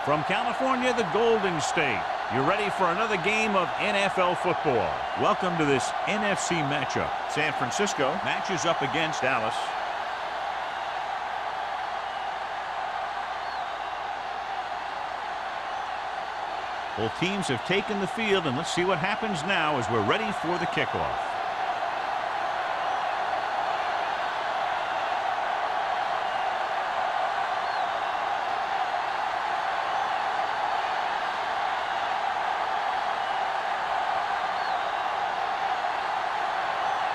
From California, the Golden State. You're ready for another game of NFL football. Welcome to this NFC matchup. San Francisco matches up against Dallas. Both teams have taken the field, and let's see what happens now as we're ready for the kickoff.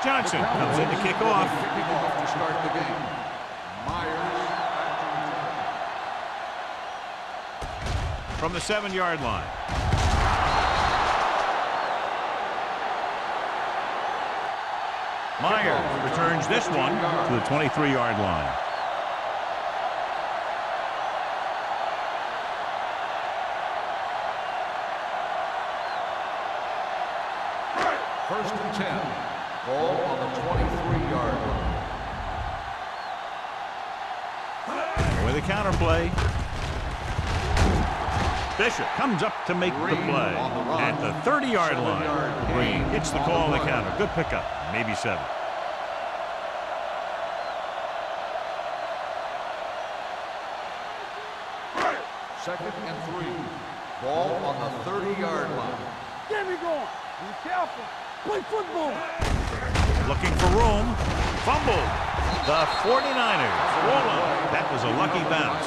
Johnson comes in to kick off. To start the game. From the 7-yard line. Myers returns this one to the 23-yard line. First and 10. Ball on the 23-yard line. With a counter play. Bishop comes up to make the play at the 30-yard line. Green hits the call on the counter. Good pickup. Maybe 7. Second and 3. Ball on the 30-yard line. Get me going. Be careful. Play football. Looking for room. Fumbled. The 49ers. Roll. That was a lucky bounce.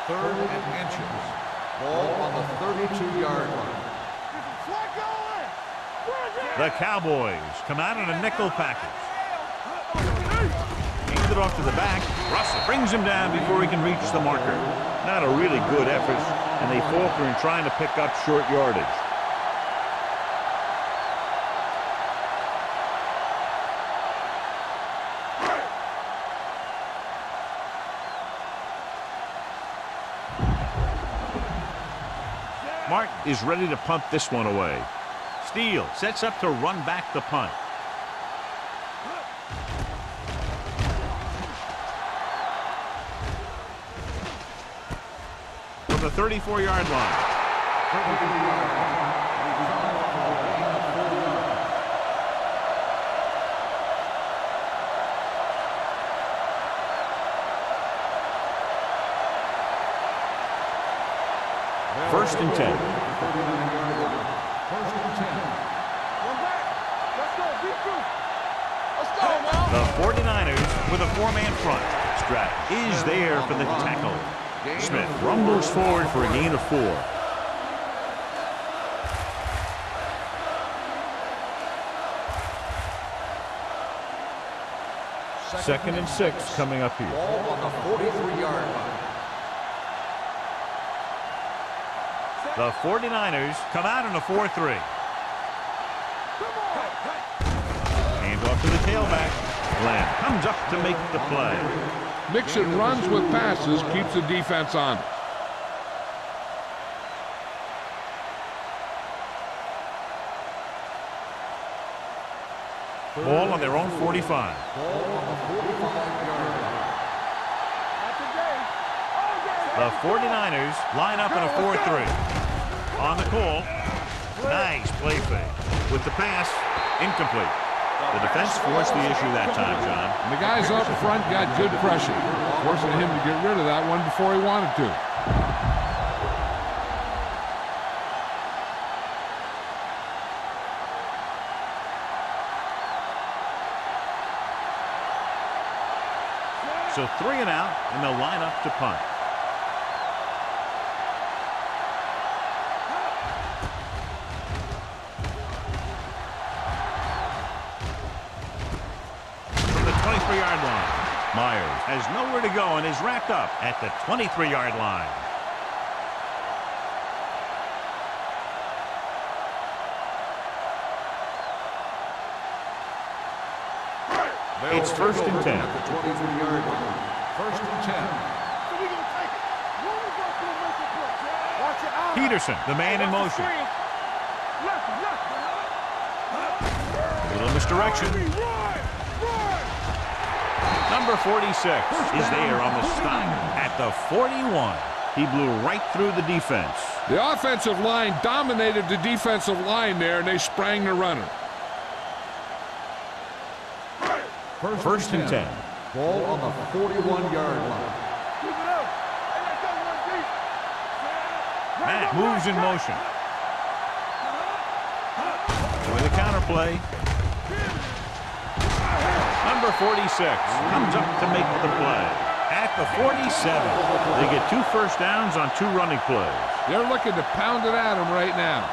Third and inches. Ball on the 32-yard line. The Cowboys come out in a nickel package. Hands it off to the back. Russell brings him down before he can reach the marker. Not a really good effort, and they falter in trying to pick up short yardage. Martin is ready to punt this one away. Steele sets up to run back the punt. From the 34-yard line. First and 10. First and 10. Let's go. Be true. Let's go now. The 49ers with a 4-man front. Stratton is there for the tackle. Smith rumbles forward for a gain of 4. Second and 6 coming up here. Ball on the 43-yard line. The 49ers come out in a 4-3. Hand off to the tailback. Glenn comes up to make the play. Mixon runs with passes, keeps the defense on. Ball on their own 45. Ball on the 45-yard line. The 49ers line up in a 4-3. On the call. Nice play fake. With the pass, incomplete. The defense forced the issue that time, John. And the guys up front got good pressure, forcing him to get rid of that one before he wanted to. So 3 and out, and they'll line up to punt. From the 23-yard line, Myers has nowhere to go and is wrapped up at the 23-yard line. It's first and 10. At the 23-yard line. First and 10. Peterson, the man in motion. Little misdirection. Number 46 is there on the stop at the 41. He blew right through the defense. The offensive line dominated the defensive line there, and they sprang the runner. First and 10. Ball on the 41-yard line. Matt moves in motion. With a counter play. Number 46 comes up to make the play. At the 47, they get 2 first downs on 2 running plays. They're looking to pound it at him right now.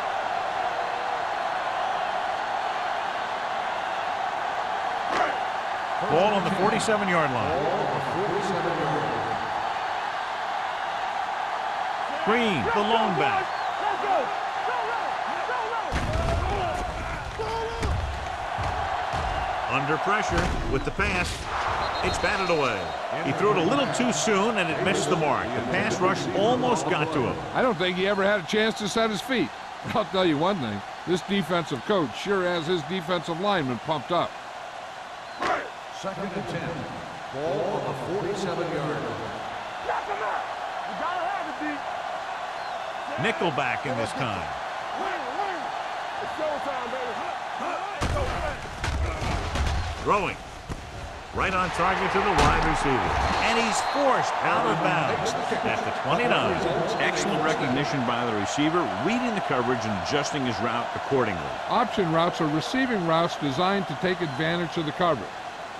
Ball on the 47-yard line. Green, the lone back. Under pressure with the pass. It's batted away. He threw it a little too soon, and it missed the mark. The pass rush almost got to him. I don't think he ever had a chance to set his feet. But I'll tell you one thing. This defensive coach sure has his defensive lineman pumped up. Second and 10. Ball on the 47-yard line. Nickelback in this time. Throwing. Right on target to the wide receiver. And he's forced out of bounds at the 29. Excellent recognition by the receiver, reading the coverage and adjusting his route accordingly. Option routes are receiving routes designed to take advantage of the coverage.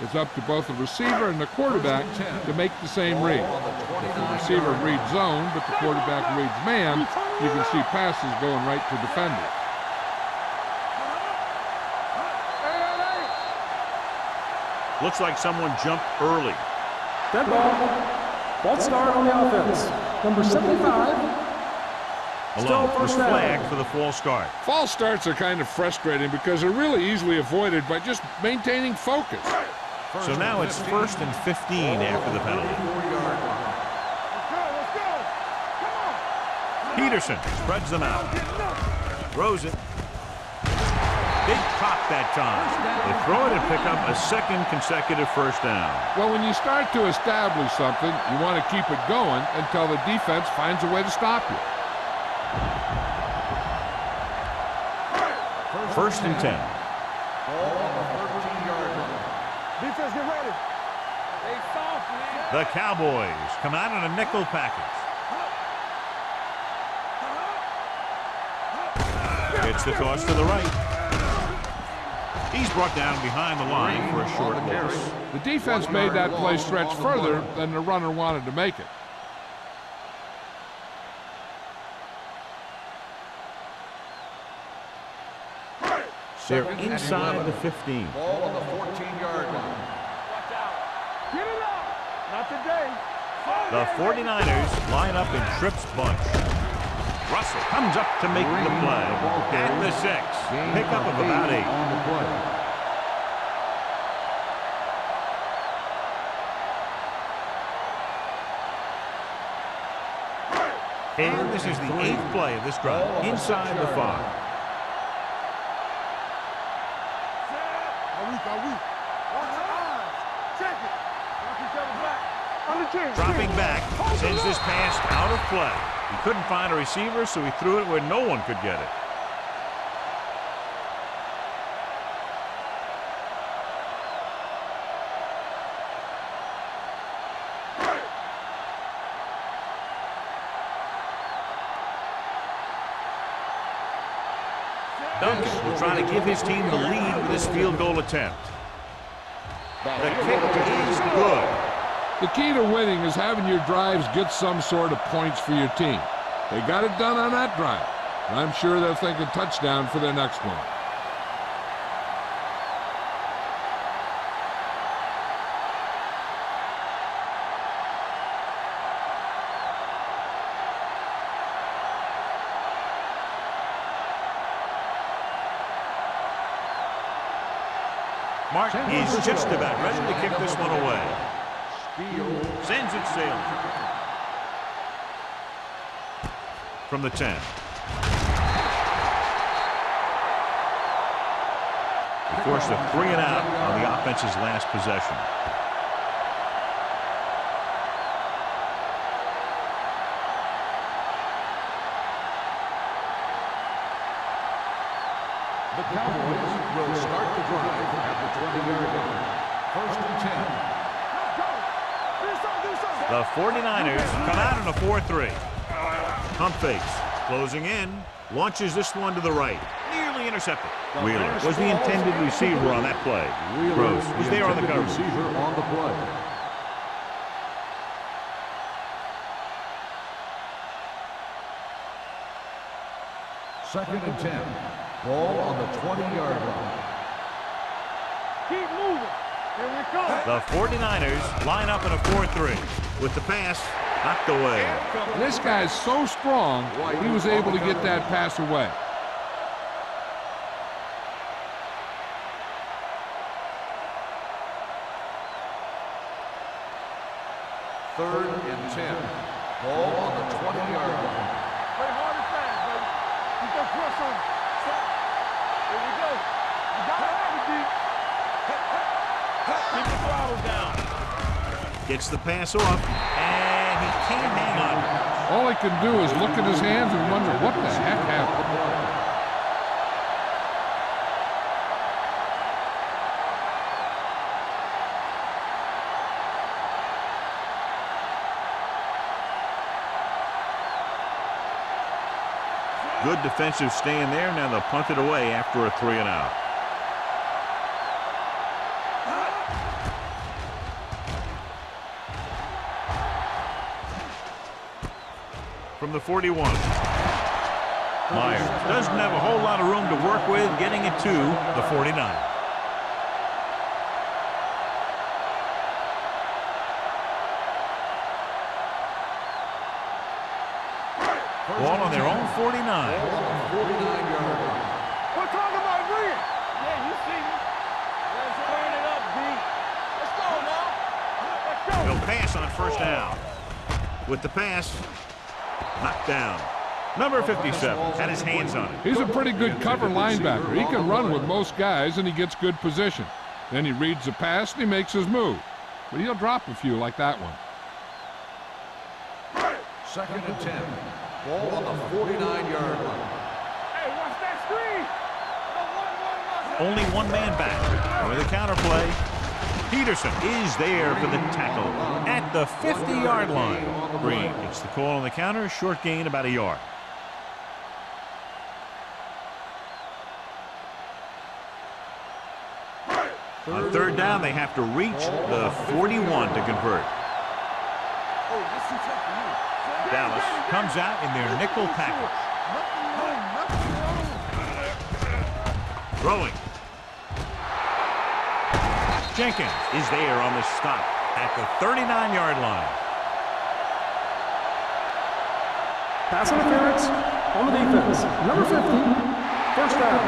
It's up to both the receiver and the quarterback to make the same read. If the receiver reads zone, but the quarterback reads man, you can see passes going right to defenders. Looks like someone jumped early. Dead ball. False start on the offense. Number 75. Malone was flagged for the false start. False starts are kind of frustrating because they're really easily avoided by just maintaining focus. So now it's 1st and 15 after the penalty. Peterson spreads them out. Throws it. Big pop that time. They throw it and pick up a 2nd consecutive first down. Well, when you start to establish something, you want to keep it going until the defense finds a way to stop you. 1st and 10. Ball on the 13-yard line. Defense, get ready. They soft, man. The Cowboys come out in a nickel package. It's the toss to the right. He's brought down behind the line for a short loss. The defense made that play stretch further than the runner wanted to make it. They're inside the 15. Ball on the 14-yard line. Watch out. Get it up. Not today. The 49ers line up in Tripp's bunch. Russell comes up to make the play. At the 6. Pickup of about 8. On the play. And this is the 8th play of this drive. Inside the 5. Dropping back, sends this pass out of play. He couldn't find a receiver, so he threw it where no one could get it. Duncan will try to give his team the lead with this field goal attempt. The kick is good. The key to winning is having your drives get some sort of points for your team. They got it done on that drive. And I'm sure they're thinking touchdown for their next one. Mark is just about ready to kick this one away. Sends it sailing. From the 10. He forced a 3-and-out on the offense's last possession. The Cowboys will start the drive at the 20-yard line. 1st and 10. The 49ers come out in a 4-3. Pump fakes. Closing in. Launches this one to the right. Nearly intercepted. Wheeler was the intended receiver on that play. Rose was there on the cover. Receiver on the play. Second and 10. Ball on the 20-yard line. Keep moving. Here we go. The 49ers line up in a 4-3. With the pass knocked away. This guy's so strong, he was able to get that pass away. Third and 10. Ball on the 20-yard line. Play hard and fast, baby. Keep that press on. Here we go. You got to have it, D. Keep the throttle down. Gets the pass off, and he can't hang on. All he can do is look at his hands and wonder what the heck happened. Good defensive stand there. Now they'll punt it away after a 3-and-out. From the 41. Myers doesn't have a whole lot of room to work with, getting it to the 49. Ball on their own 49. Ball on the 49-yard line. We're talking about bringing. Yeah, you see me. Let's turn it up, D. Let's go now. Let's go. He'll pass on 1st down. With the pass, knocked down. Number 57 had his hands on it. He's a pretty good cover linebacker. He can run with most guys, and he gets good position. Then he reads the pass, and he makes his move. But he'll drop a few like that one. Second and 10. Ball on the 49-yard line. Hey, watch that screen. Only one man back. With a counter play, Peterson is there for the tackle at the 50-yard line. Green gets the call on the counter, short gain about a yard. On 3rd down, they have to reach the 41 to convert. Dallas comes out in their nickel package. Throwing. Jenkins is there on the stop at the 39-yard line. Pass interference on the defense. Number 15, 1st down.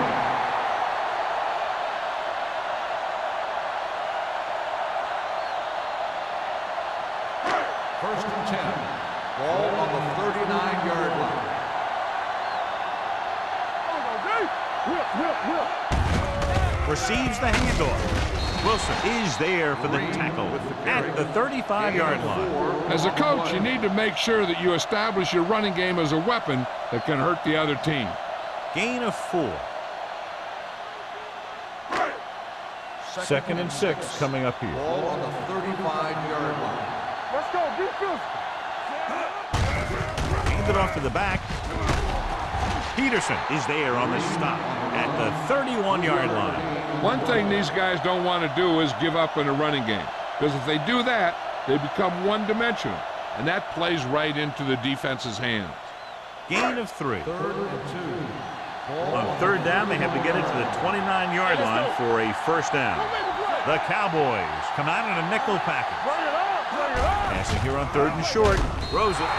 First and 10. Ball on the 39-yard line. Receives the handoff. Wilson is there for the tackle at the 35-yard line. As a coach, you need to make sure that you establish your running game as a weapon that can hurt the other team. Gain of 4. 2nd and 6 coming up here. Ball on the 35-yard line. Let's go, defense. Hand it off to the back. Peterson is there on the stop at the 31-yard line. One thing these guys don't want to do is give up in a running game, because if they do that, they become one-dimensional, and that plays right into the defense's hands. Gain of 3. 3rd and 2. On 3rd down, they have to get it to the 29-yard line for a 1st down. The Cowboys come out in a nickel package. Bring it up, bring it up. Passing here on 3rd and short. Throws it.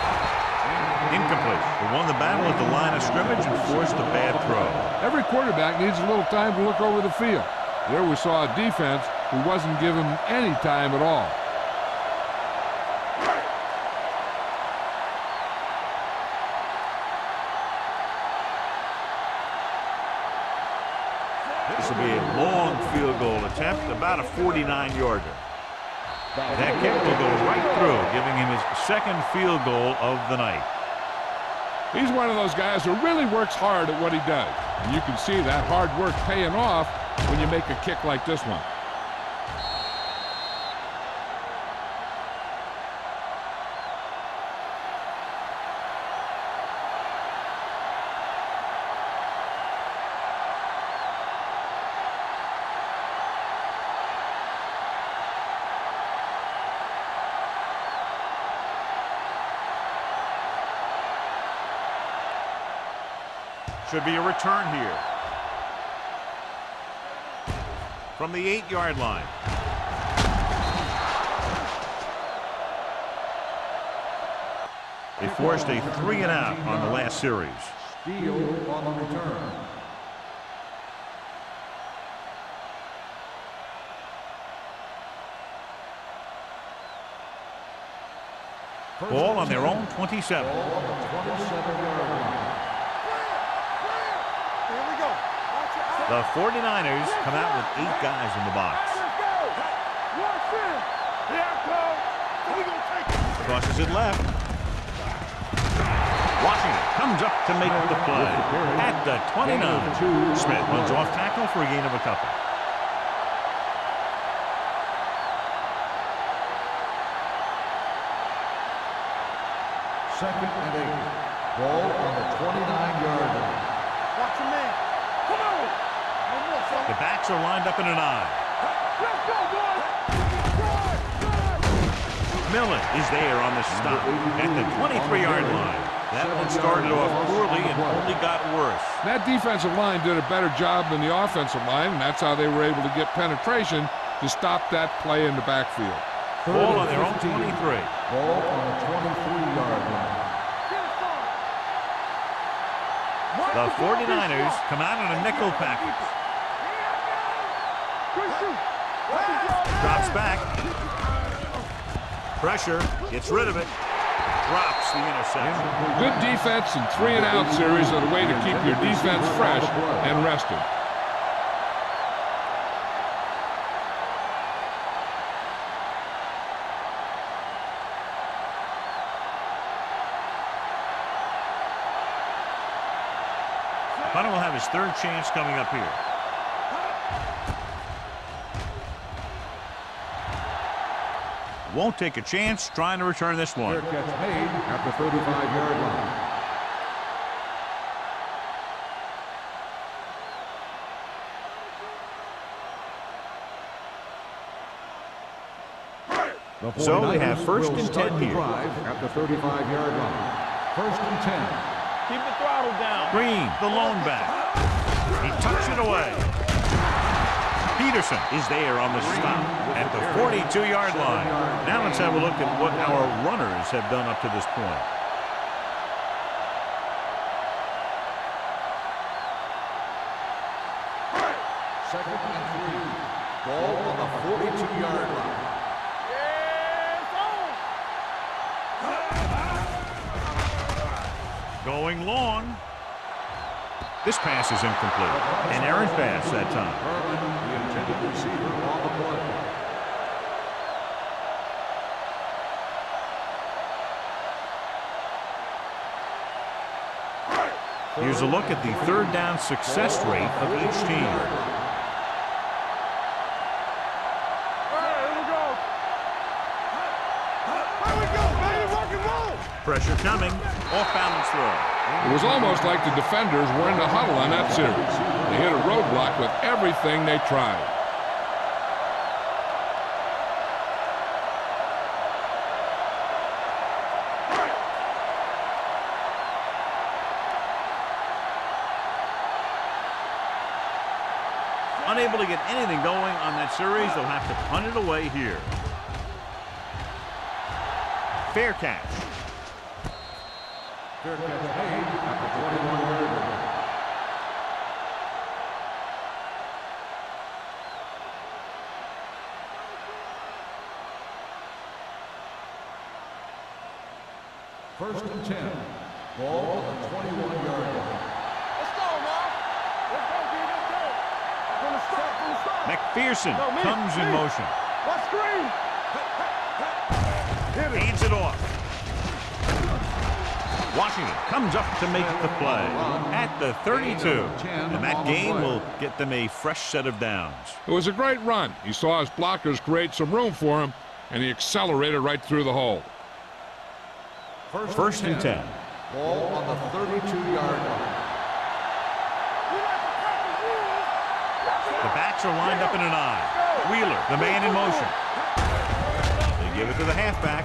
Incomplete. They won the battle at the line of scrimmage and forced a bad throw. Every quarterback needs a little time to look over the field. There we saw a defense who wasn't given any time at all. This will be a long field goal attempt, about a 49-yarder. That kick will go right through, giving him his second field goal of the night. He's one of those guys who really works hard at what he does. And you can see that hard work paying off when you make a kick like this one. Should be a return here. From the 8-yard line. They forced a 3-and-out on the last series. Steele on the return. Ball on their own 27. Ball on the 27-yard line. The 49ers come out with 8 guys in the box. Crosses it left. Washington comes up to make the play at the 29. Smith runs off tackle for a gain of a couple. Second and 8. Ball on the 29-yard line. Watch your man. Come on. The backs are lined up in an I. Let's go, boys. Millen is there on the stop at the 23-yard line. That one started off poorly and only got worse. That defensive line did a better job than the offensive line, and that's how they were able to get penetration to stop that play in the backfield. Ball on their own 23. Ball on the 23-yard line. The 49ers come out in a nickel package. Drops back. Pressure. Gets rid of it. Drops the interception. Good defense and 3-and-out series are the way to keep your defense fresh and rested. Hunter will have his third chance coming up here. Won't take a chance trying to return this one. Fair catch made at the 35-yard line. So they have first and 10 here. At the 35-yard line. First and 10. Keep the throttle down. Green, the lone back. He tucks it away. Peterson is there on the stop at the 42-yard line. Now let's have a look at what our runners have done up to this point. Second and 3. Ball on the 42-yard line. Going long. This pass is incomplete. An errant pass that time. The intended receiver on the play. Here's a look at the third down success rate of each team. Pressure coming. Off balance throw. It was almost like the defenders were in the huddle on that series. They hit a roadblock with everything they tried. Unable to get anything going on that series, they'll have to punt it away here. Fair catch. Fair catch made at the 21-yard line. First and 10. Ball on the 21-yard line. Let's go now. Let's go, D. Let's go. Pearson No, me, comes in me. motion. What screen? Hands it off. Washington comes up to make the play at the 32. And that gain will get them a fresh set of downs. It was a great run. He saw his blockers create some room for him, and he accelerated right through the hole. First and 10. Ball on the 32-yard line. The backs are lined up in an I. Wheeler, the man in motion. They give it to the halfback.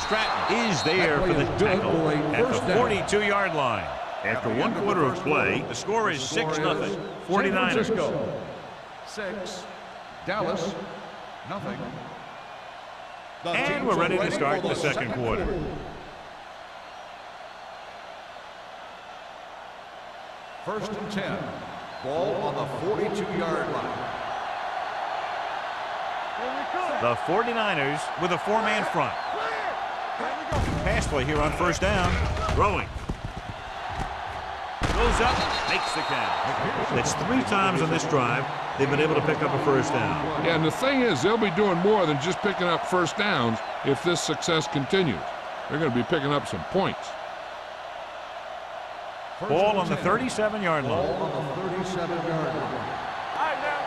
Stratton is there for the tackle at the 42-yard line. After one quarter of play, the score is 6-0. 49ers. 6. Dallas, nothing. And we're ready to start the second quarter. First and 10. Ball on the 42-yard line. The 49ers with a four-man front. Pass play here on first down. Throwing. Goes up, makes the catch. That's 3 times on this drive they've been able to pick up a first down. Yeah, and the thing is, they'll be doing more than just picking up first downs if this success continues. They're going to be picking up some points. Ball on the 37-yard line. Ball on the 37-yard line. All right, now.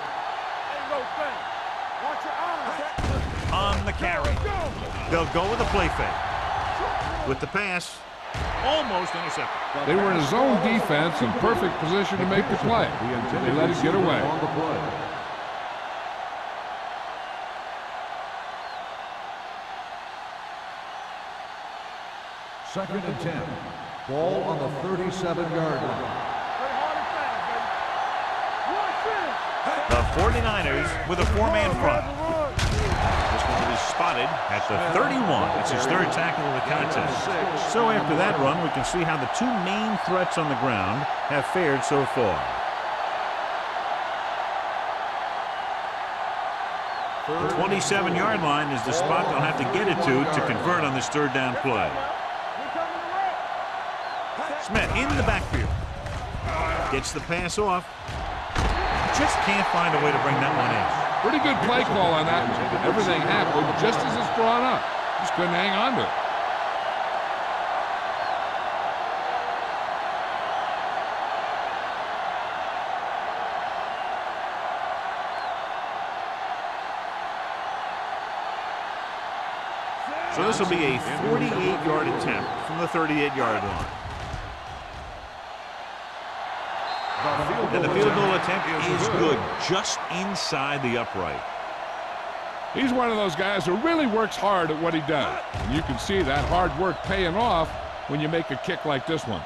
Ain't no thing. Watch your eyes. On the carry. They'll go with a play fake. With the pass, almost intercepted. They were in a zone defense in perfect position to make the play. They let it get away. On the play. Second and 10. Ball on the 37-yard line. Play hard and fast, baby. The 49ers with a four-man front. This one will be spotted at the 31. It's his third tackle of the contest. So after that run, we can see how the 2 main threats on the ground have fared so far. The 27-yard line is the spot they'll have to get it to convert on this third down play. Smith in the backfield. Gets the pass off. Just can't find a way to bring that one in. Pretty good play call on that one. Everything happened just as it's brought up. Just couldn't hang on to it. So this will be a 48-yard attempt from the 38-yard line. And the field goal attempt is good, just inside the upright. He's one of those guys who really works hard at what he does. And you can see that hard work paying off when you make a kick like this one.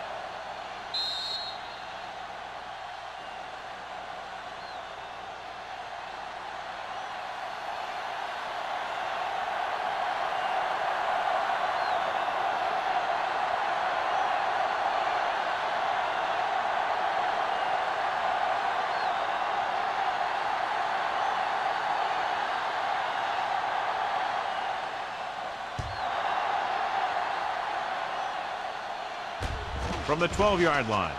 From the 12-yard line.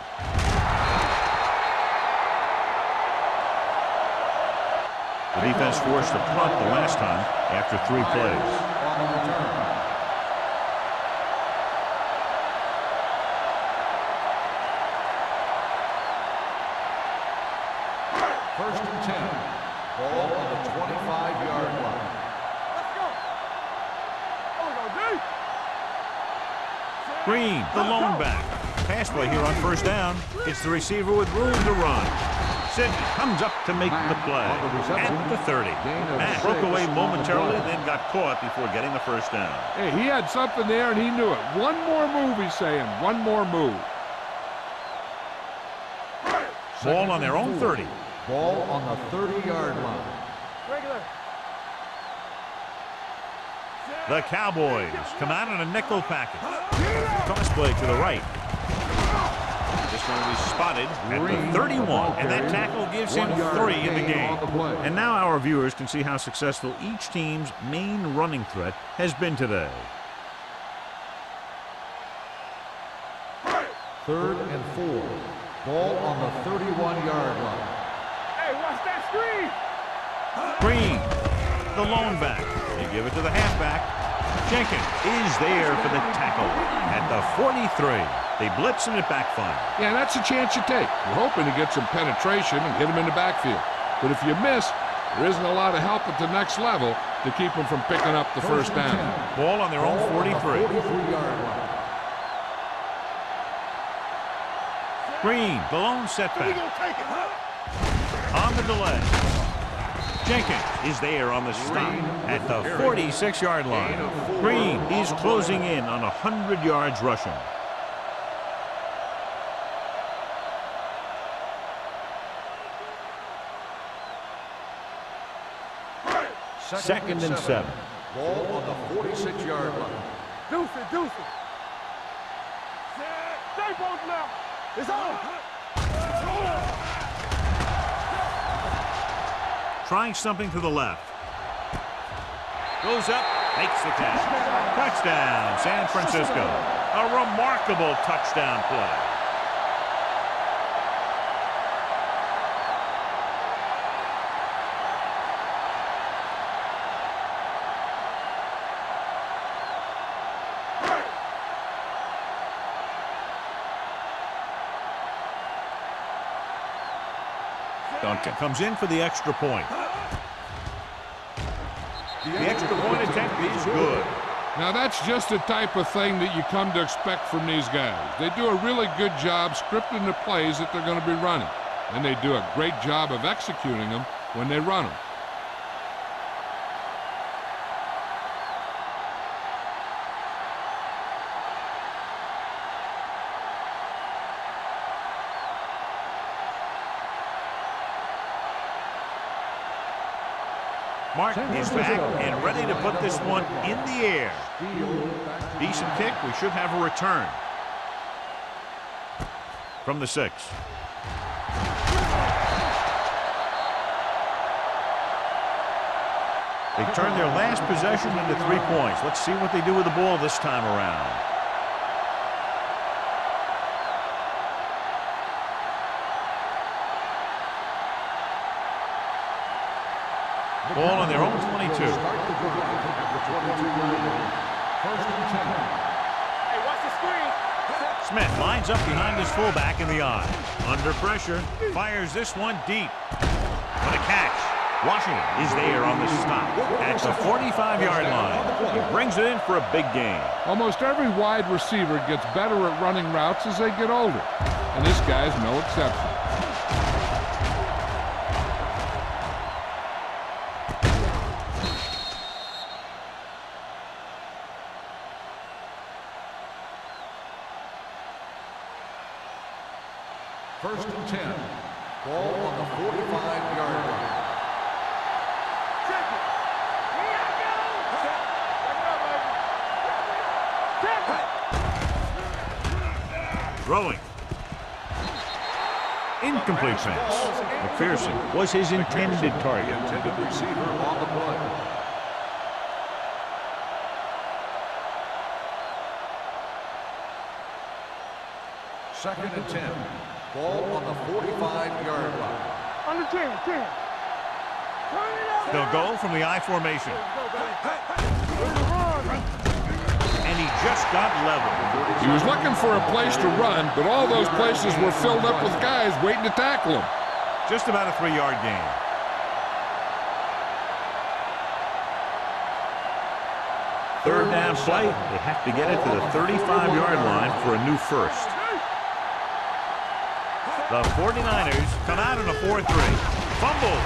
The defense forced a punt the last time after 3 plays. First and 10. Ball on the 25-yard line. Let's go. There we go, D. Green, the lone back. Pass play here on first down. It's the receiver with room to run. Sidney comes up to make the play at the 30. Matt broke away momentarily, then got caught before getting the first down. Hey, he had something there, and he knew it. One more move, he's saying. One more move. Ball on their own 30. Ball on the 30-yard line. Regular. The Cowboys come out in a nickel package. Toss play to the right. This one will be spotted at the 31, and that tackle gives him 3 in the game. And now our viewers can see how successful each team's main running threat has been today. Third and 4. Ball on the 31-yard line. Hey, watch that screen. Green, the lone back. They give it to the halfback. Jenkins is there for the tackle at the 43. They blitz and it backfires. Yeah, that's a chance you take. You're hoping to get some penetration and hit him in the backfield. But if you miss, there isn't a lot of help at the next level to keep them from picking up the first down. Ball on their own 43. 43-yard line. Green, the lone setback. On the delay. Jenkins is there on the stop at the 46-yard line. Green is closing in on 100 yards rushing. Second and 7. Ball on the 46-yard line. Deuce it, deuce it. Stay both now. It's on. Trying something to the left. Goes up, makes the catch. Touchdown, San Francisco. A remarkable touchdown play. Duncan comes in for the extra point. The extra point attempt is good. Now that's just the type of thing that you come to expect from these guys. They do a really good job scripting the plays that they're going to be running. And they do a great job of executing them when they run them. Martin is back and ready to put this one in the air. Decent kick. We should have a return. From the 6. They turned their last possession into 3 points. Let's see what they do with the ball this time around. Ball on their own 22. Start the drive at the 22-yard line. First and 10. Hey, watch the screen. Smith lines up behind his fullback in the eye. Under pressure, fires this one deep. What a catch. Washington is there on the stop at the 45-yard line. He brings it in for a big gain. Almost every wide receiver gets better at running routes as they get older. And this guy's no exception. First and 10. Ball on the 45-yard line. Check it. Here I go. Check it. Throwing. Incomplete pass. McPherson was his intended target. Intended receiver on the play. Second and 10. Ball on the 45-yard line. On the 10. Turn it up. They'll go from the I formation. And he just got leveled. He was looking for a place to run, but all those places were filled up with guys waiting to tackle him. Just about a 3-yard gain. Third down play. They have to get it to the 35-yard line for a new first. The 49ers come out in a 4-3. Fumble.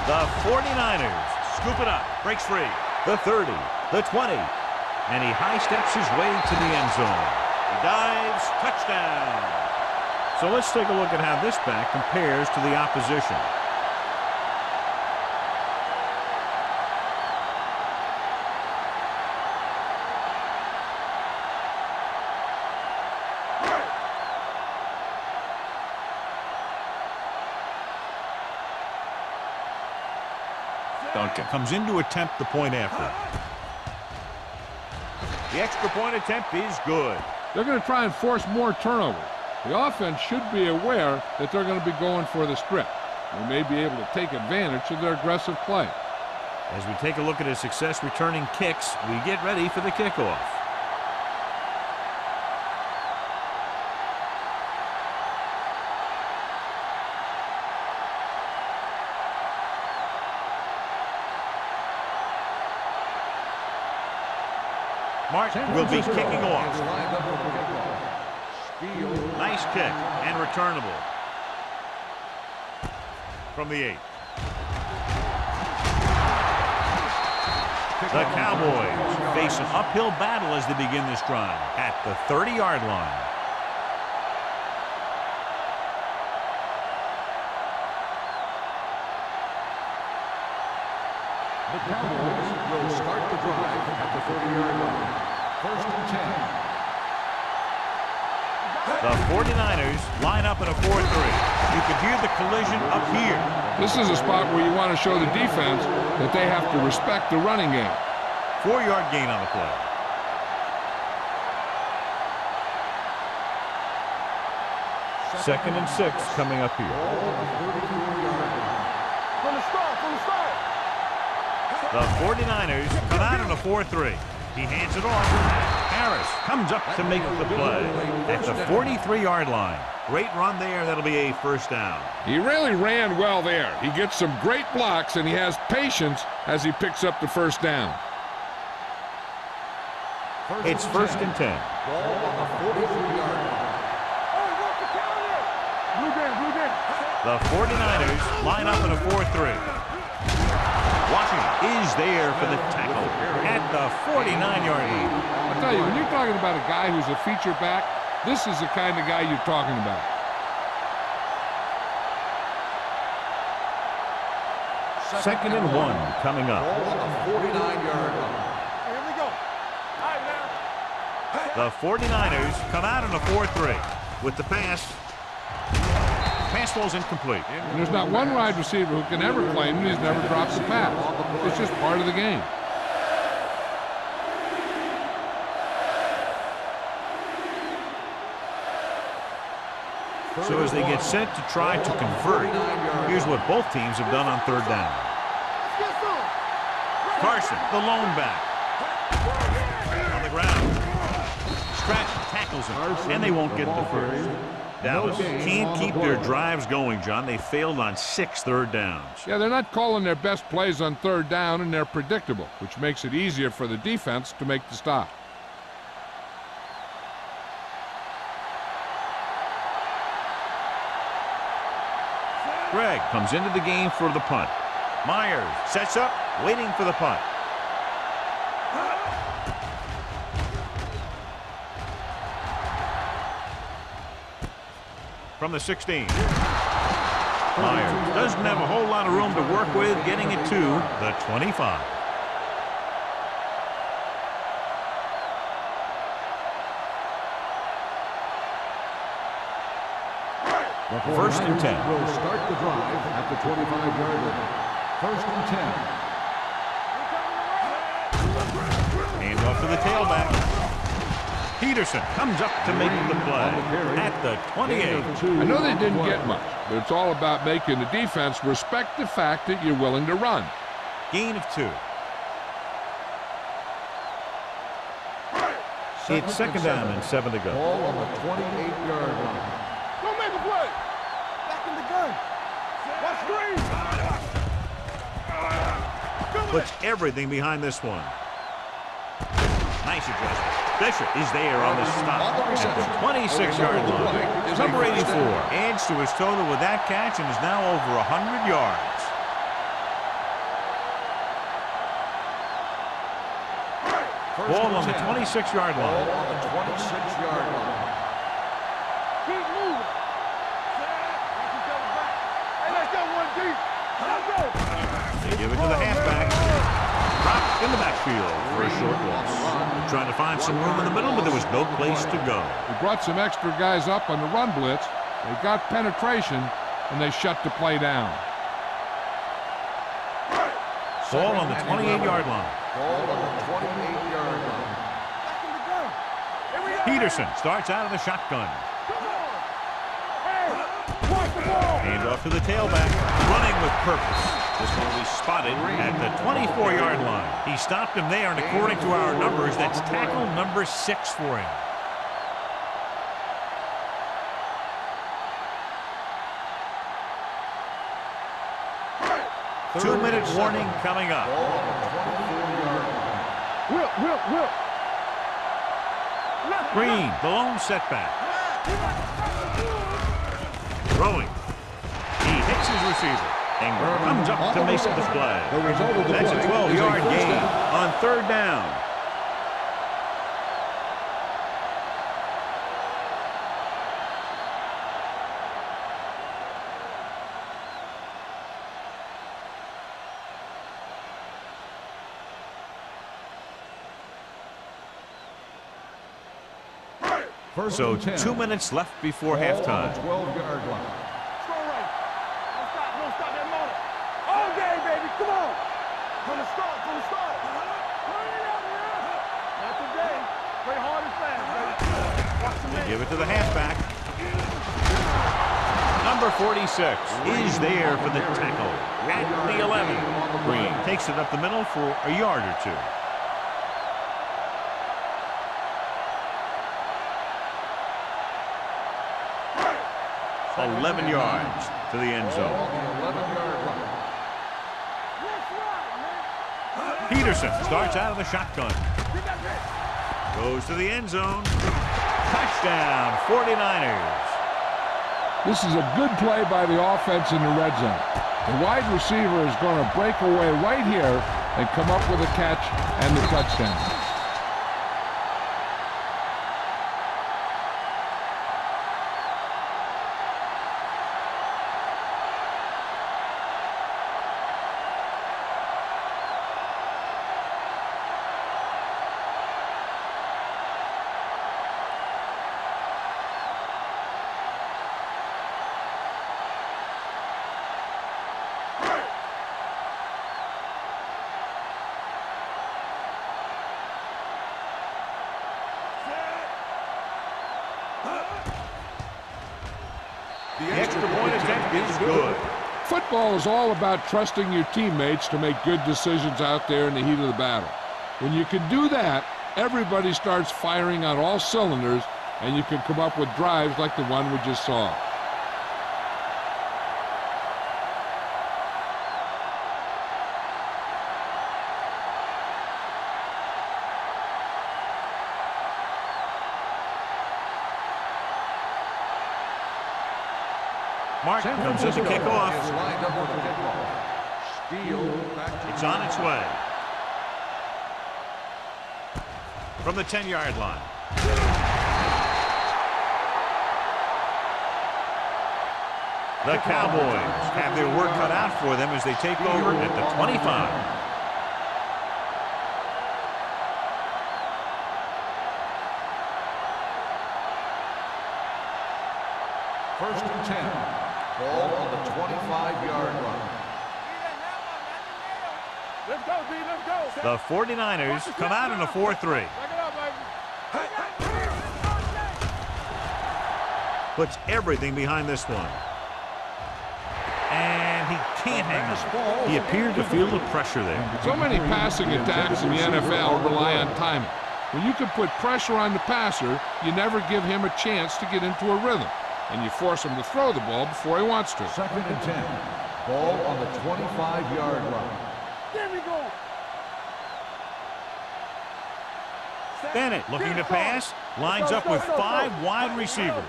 The 49ers scoop it up. Breaks free. The 30. The 20. And he high steps his way to the end zone. He dives. Touchdown. So let's take a look at how this back compares to the opposition. Duncan comes in to attempt the point after. The extra point attempt is good. They're going to try and force more turnovers. The offense should be aware that they're going to be going for the strip. They may be able to take advantage of their aggressive play. As we take a look at his success returning kicks, we get ready for the kickoff. Martin will be kicking off. Nice kick and returnable from the 8. The Cowboys face an uphill battle as they begin this drive at the 30-yard line. The Cowboys will start the drive at the 30-yard line. First and 10. The 49ers line up in a 4-3. You could hear the collision up here. This is a spot where you want to show the defense that they have to respect the running game. 4-yard gain on the play. Second and 6 coming up here. From the start, from the start. The 49ers come out in a 4-3. He hands it off. Harris comes up to make the play at the 43-yard line. Great run there. That'll be a first down. He really ran well there. He gets some great blocks, and he has patience as he picks up the first down. It's first and 10. Ball on the 43-yard line. Oh, work the counter. Blue game, blue game. The 49ers line up in a 4-3. Washington is there for the tackle at the 49-yard line. I'll tell you, when you're talking about a guy who's a feature back, this is the kind of guy you're talking about. Second and 1 coming up. Ball on the 49-yard line. Here we go. All right, now. The 49ers come out in a 4-3 with the pass. Pass ball's incomplete. And there's not one wide receiver who can ever claim that he's never drops a pass. It's just part of the game. So as they get set to try to convert, here's what both teams have done on third down. Let's get some. Carson, the lone back. On the ground. Stratton tackles him, and they won't get the first. Dallas can't keep their drives going, John. They failed on 6 third downs. Yeah, they're not calling their best plays on third down, and they're predictable, which makes it easier for the defense to make the stop. Gregg comes into the game for the punt. Myers sets up, waiting for the punt. From the 16. Myers doesn't have a whole lot of room to work with, getting it to the 25. First and 10. Will start the drive at the 25-yard line. First and 10. Hands off to the tailback. Peterson comes up to make the play at the 28. I know they didn't get much, but it's all about making the defense respect the fact that you're willing to run. Gain of 2. It's second down and 7 to go. Ball on the 28-yard line. Don't make a play. Back in the gun. Watch screen. Puts everything behind this one. Nice adjustment. Fisher is there on the stop at the 26-yard line. Number 84 adds to his total with that catch and is now over 100 yards. Ball on the 26-yard Ball line. on the 26-yard line. Keep moving. Watch each other back. Hey, let's go one deep. Let's go. They give it to the halfback. Dropped in the backfield for a short loss. They're trying to find some room in the middle, but there was no place to go. They brought some extra guys up on the run blitz. They got penetration, and they shut the play down. Ball on the 28-yard line. Ball on the 28-yard line. Back in the gun. Here we go. Peterson starts out of the shotgun. Come on. Hey, watch the ball. Hand off to the tailback, running with purpose. This one will be spotted at the 24-yard line. He stopped him there, and according to our numbers, that's tackle number 6 for him. Two-minute warning coming up. Whip. Green, the lone setback. Throwing. He hits his receiver and comes up to make the play. That's a 12-yard gain on 3rd down. So 2 minutes left before halftime. 12-yard line. Go right. Don't stop that motor. All day, baby. Come on. From the start. Turn it up, man. Not today. Play hard and fast, baby. Watch the They man. give it to the halfback. Number 46 is there for the tackle at the 11. Green takes it up the middle for a yard or 2. 11 yards to the end zone. Peterson starts out of the shotgun. Goes to the end zone. Touchdown, 49ers. This is a good play by the offense in the red zone. The wide receiver is going to break away right here and come up with a catch and the touchdown. The extra point attempt is good. Football is all about trusting your teammates to make good decisions out there in the heat of the battle. When you can do that, everybody starts firing on all cylinders, and you can come up with drives like the one we just saw. Mark comes in to kick off. Is lined up for the kickoff. Steele back to It's on its way. From the 10-yard line. The Cowboys have their work cut out for them as they take over at the 25. First and 10. Ball on the 25-yard line. Let's go, D. Let's go. The 49ers come out in a 4-3. Back it up, baby. Puts everything behind this one. And he can't hang on. He appeared to feel the pressure there. So many passing attacks in the NFL rely on timing. When you can put pressure on the passer, you never give him a chance to get into a rhythm, and you force him to throw the ball before he wants to. Second and 10. Ball on the 25-yard line. There we go. Bennett looking to pass. Lines up with 5 wide receivers.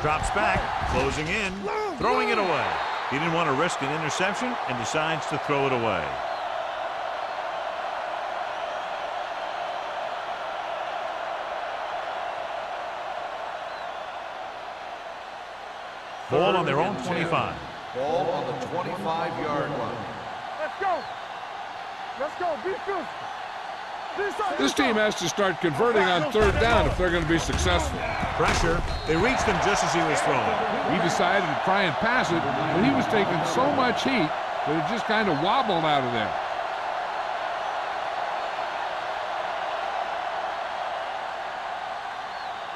Drops back, closing in, throwing it away. He didn't want to risk an interception and decides to throw it away. Ball on their own 25. Ball on the 25-yard line. Let's go. Let's go. Be good. This team has to start converting on 3rd down if they're going to be successful. Pressure. They reached him just as he was throwing. He decided to try and pass it, but he was taking so much heat that it just kind of wobbled out of there.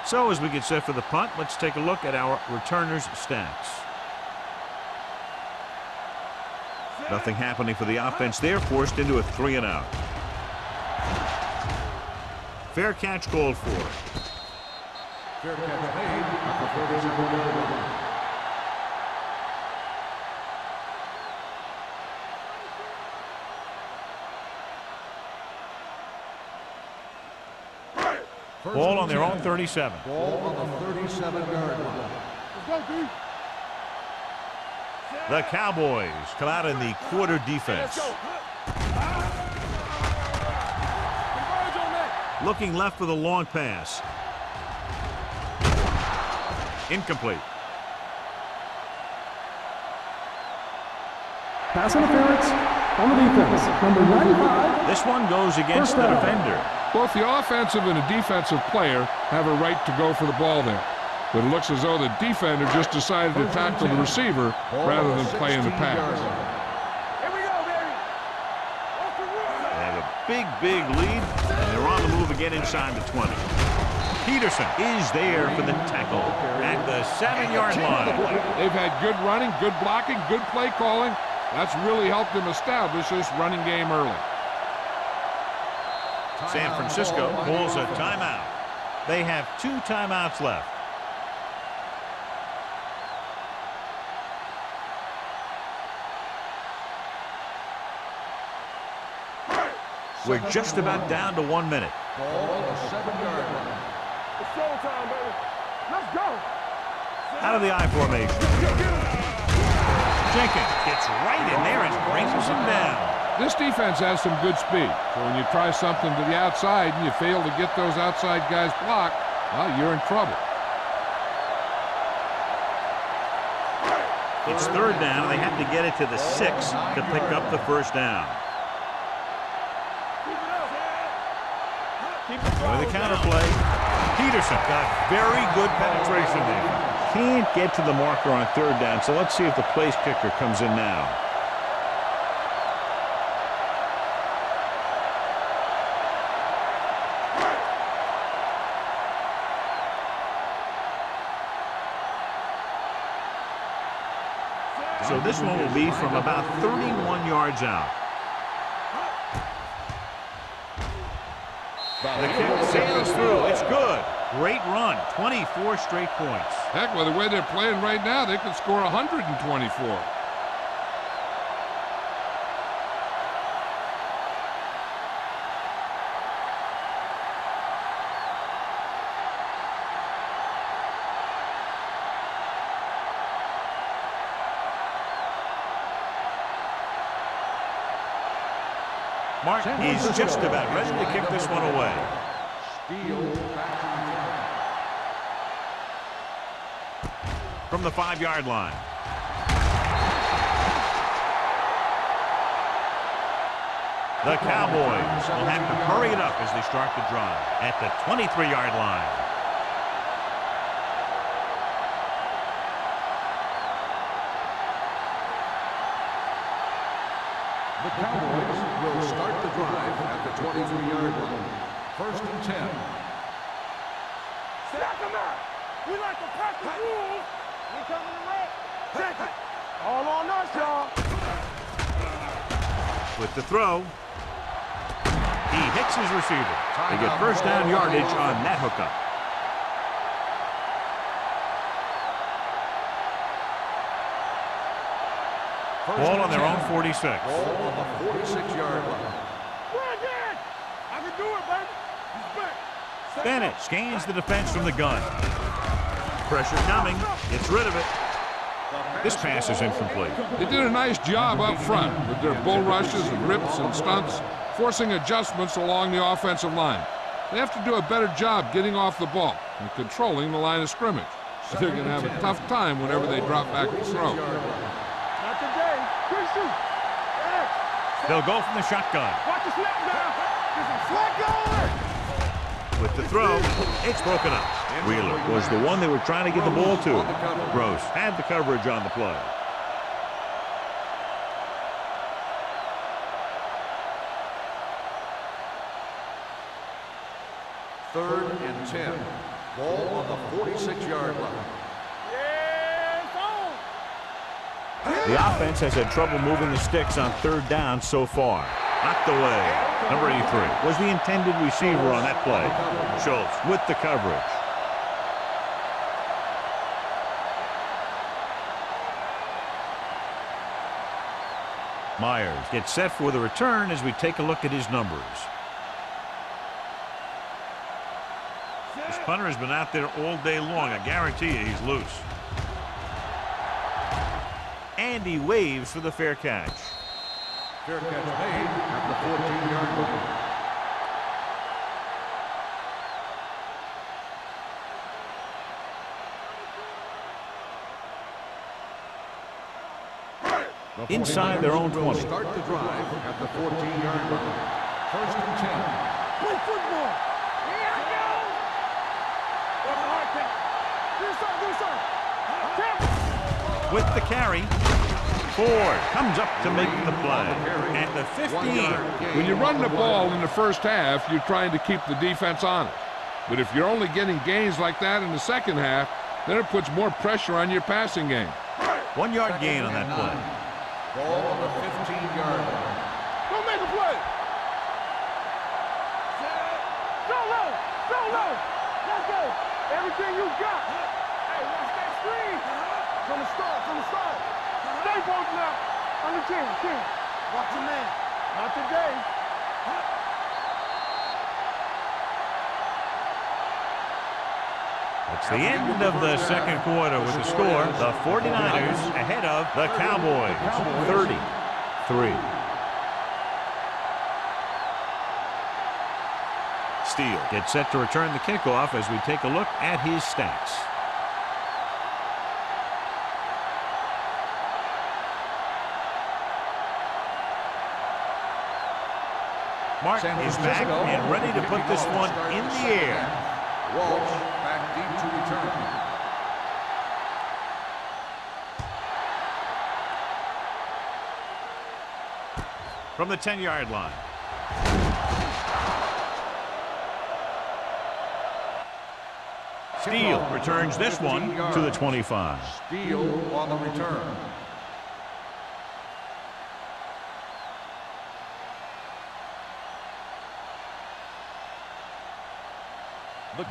So as we get set for the punt, let's take a look at our returners' stats. Nothing happening for the offense there, forced into a 3-and-out. Fair catch called for. Fair catch made at the 37-yard line. Ball on their own 37. Ball on the 37-yard line. Let's go, D. The Cowboys come out in the quarter defense. Looking left for the long pass. Incomplete. Pass interference on the defense. Number 95. This one goes against the defender. Both the offensive and the defensive player have a right to go for the ball there. But it looks as though the defender just decided to tackle the receiver rather than play in the pass. Here we go, baby. Off the run. They have a big lead, and they're on the move again inside the 20. Peterson is there for the tackle at the 7-yard line. They've had good running, good blocking, good play calling. That's really helped them establish this running game early. San Francisco pulls a timeout. They have 2 timeouts left. We're just about down to 1 minute. Ball on the 7-yard line. It's showtime, baby. Let's go. Out of the I formation. Jenkins gets right in there and brings him down. This defense has some good speed, so when you try something to the outside and you fail to get those outside guys blocked, well, you're in trouble. It's 3rd down, and they have to get it to the 6 to pick up the 1st down. With the counterplay, Peterson got very good penetration there. Can't get to the marker on 3rd down, so let's see if the place kicker comes in now. So this one will be from about 31 yards out. The kick sails through. It's good. Great run. 24 straight points. Heck, with the way they're playing right now, they could score 124. Martin is just about ready to kick this one away. From the 5-yard line. The Cowboys will have to hurry it up as they start the drive at the 23-yard line. The Cowboys will start the drive at the 23-yard line. 1st and 10. Stack them out. We like to practice rules. We coming to wreck. Check it. All on us, y'all. With the throw, he hits his receiver. They get 1st down yardage on that hookup. Ball on their own 46. Ball on the 46-yard line. Run again. I can do it, baby. Respect. Bennett scans the defense from the gun. Pressure coming. Gets rid of it. This pass is incomplete. They did a nice job up front with their bull rushes and rips and stunts, forcing adjustments along the offensive line. They have to do a better job getting off the ball and controlling the line of scrimmage. So they're going to have a tough time whenever they drop back to throw. Not today. Good shoot. Yes. They'll go from the shotgun. Watch the snap down. There's a flag going. With the throw, it's broken up. Wheeler was the one they were trying to get the ball to. Gross had the coverage on the play. 3rd and 10. Ball on the 46-yard line. Yeah, it's on. The offense has had trouble moving the sticks on third down so far. Knocked away. Number 83 was the intended receiver on that play. Schultz with the coverage. Myers gets set for the return as we take a look at his numbers. This punter has been out there all day long. I guarantee you he's loose. And he waves for the fair catch. Fair catch made at the 14-yard line. Inside their own 20. Start the drive at the 14-yard line. First and 10. Play football. Here I go. What's the hard count? Do something. With the carry, Ford comes up to make the play at the 15. When you run the ball in the first half, you're trying to keep the defense honest. But if you're only getting gains like that in the second half, then it puts more pressure on your passing game. 1 yard gain on that play. Ball on the 15-yard line. Go make a play. Go low. Go low. Let's go. Everything you got. Hey, watch that screen. From the start. Stay posted now. On the 10. Watch your man. Not today. It's the end of the second quarter with the score. The 49ers ahead of the Cowboys, 33. Steele gets set to return the kickoff as we take a look at his stats. Martin is back and ready to put this one in the air. Walsh back deep to return. From the 10-yard line. Steele returns this one to the 25. Steele on the return.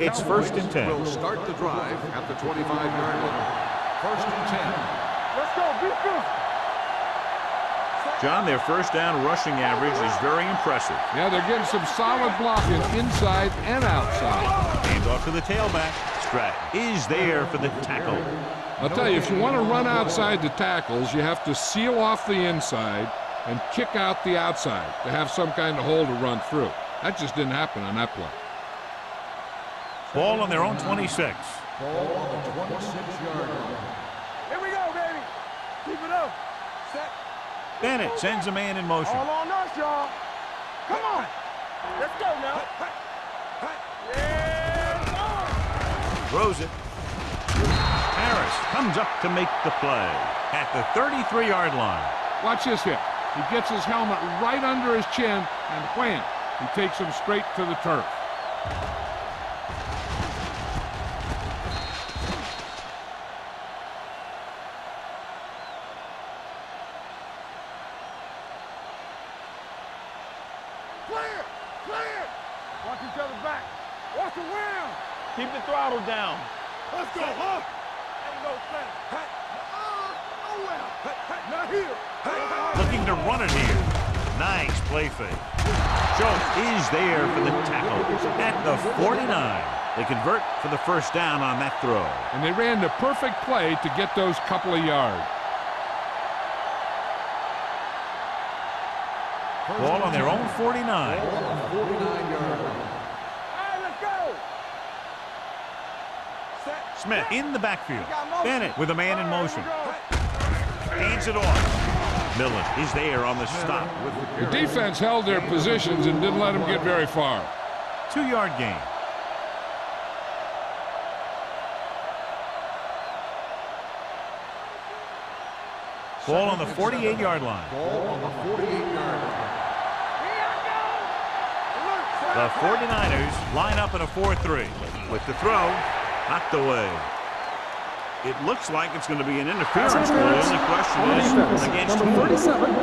It's first and 10. Will start the drive at the 25-yard line. First and 10. Let's go. Be good. John, their first down rushing average is very impressive. Yeah, they're getting some solid blocking inside and outside. Hand off to the tailback. Stratton is there for the tackle. I'll tell you, if you want to run outside the tackles, you have to seal off the inside and kick out the outside to have some kind of hole to run through. That just didn't happen on that play. Ball on their own 26. Ball on the 26-yard line. Here we go, baby. Keep it up. Set. Bennett sends a man in motion. All on us, y'all. Come on. Let's go now. Yeah, Throws it. Harris comes up to make the play at the 33-yard line. Watch this hit. He gets his helmet right under his chin, and wham, he takes him straight to the turf. Clear. Watch each other back. Watch the wheel. Keep the throttle down. Let's go, huh? Ain't no sense. Not here. Looking to run it here. Nice play fake. Schultz is there for the tackle at the 49. They convert for the first down on that throw. And they ran the perfect play to get those couple of yards. Ball on their own 49. Ball on the 49-yard line. All right, let's go. Set. Smith in the backfield. Bennett with a man in motion. Hands it off. Millen is there on the stop. The defense held their positions and didn't let them get very far. 2-yard gain. Ball on the 48-yard line. Ball on the 48-yard line. The 49ers line up in a 4-3. With the throw, knocked away. It looks like it's going to be an interference. Pass The interference only question on the is defense. against Number who? 37.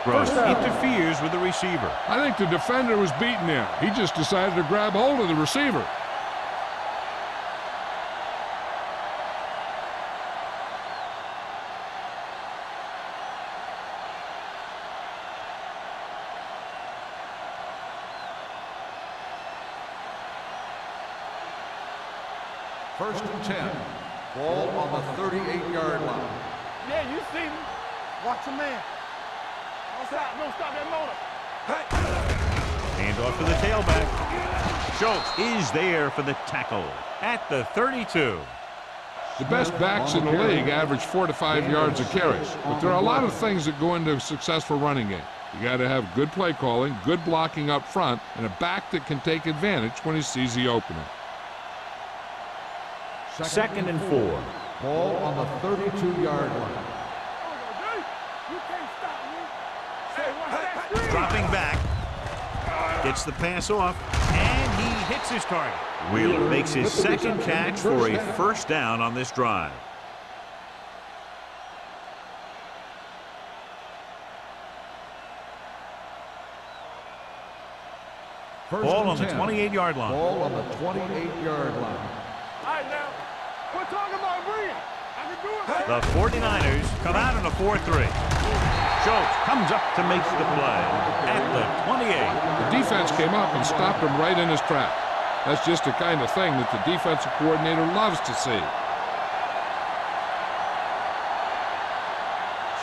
Gross First down. interferes with the receiver. I think the defender was beaten there. He just decided to grab hold of the receiver. First and 10. Ball on the 38-yard line. Yeah, you see me. Watch your man. Don't stop that motor. Handoff to the tailback. Schultz is there for the tackle at the 32. The best backs in the league average 4 to 5 yards a carry. But there are a lot of things that go into a successful running game. You got to have good play calling, good blocking up front, and a back that can take advantage when he sees the opening. Second and 4. Ball on the 32-yard line. You can't stop me. Hey, watch that screen. Dropping back. Gets the pass off, and he hits his target. Wheeler makes his second catch for a first down on this drive. Ball on the 28-yard line. Ball on the 28-yard line. All right, now. We're talking about Brian. I can do it. The 49ers come out in a 4-3. Schultz comes up to make the play at the 28. The defense came up and stopped him right in his track. That's just the kind of thing that the defensive coordinator loves to see.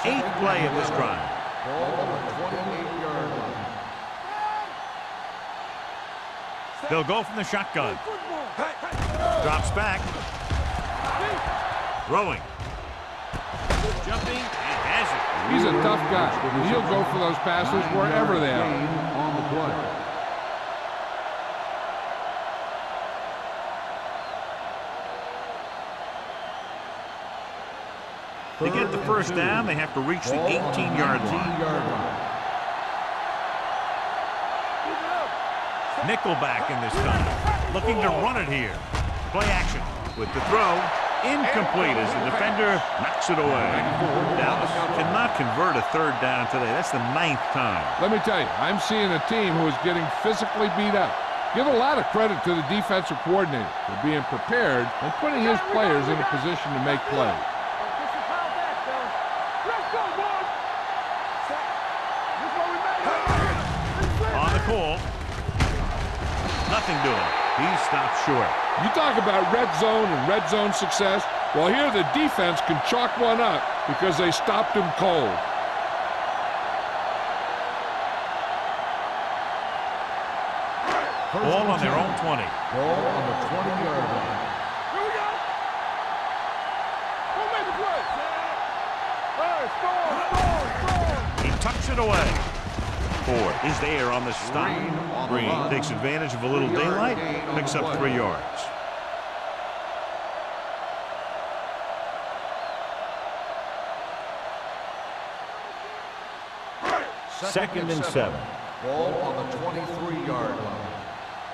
8th play of this drive. Ball on the 28-yard line. They'll go from the shotgun. Drops back. Throwing. Jumping and has it. He's a tough guy. He'll go for those passes wherever they are. On the play. To get the first down, they have to reach the 18-yard line. Nickelback in this time. Looking to run it here. Play action with the throw. Incomplete as the defender knocks it away. Dallas cannot convert a third down today. That's the 9th time. Let me tell you, I'm seeing a team who is getting physically beat up. Give a lot of credit to the defensive coordinator for being prepared and putting his players in a position to make plays. On the call. Nothing doing. He stopped short. You talk about red zone and red zone success. Well, here the defense can chalk one up because they stopped him cold. Ball on their own 20. Ball on the 20-yard line. Here we go. Who made the play? Score. He tucks it away. Ford is there on the stop. Green takes advantage of a little daylight, picks up 3 yards. Second and 7. Ball on the 23-yard line.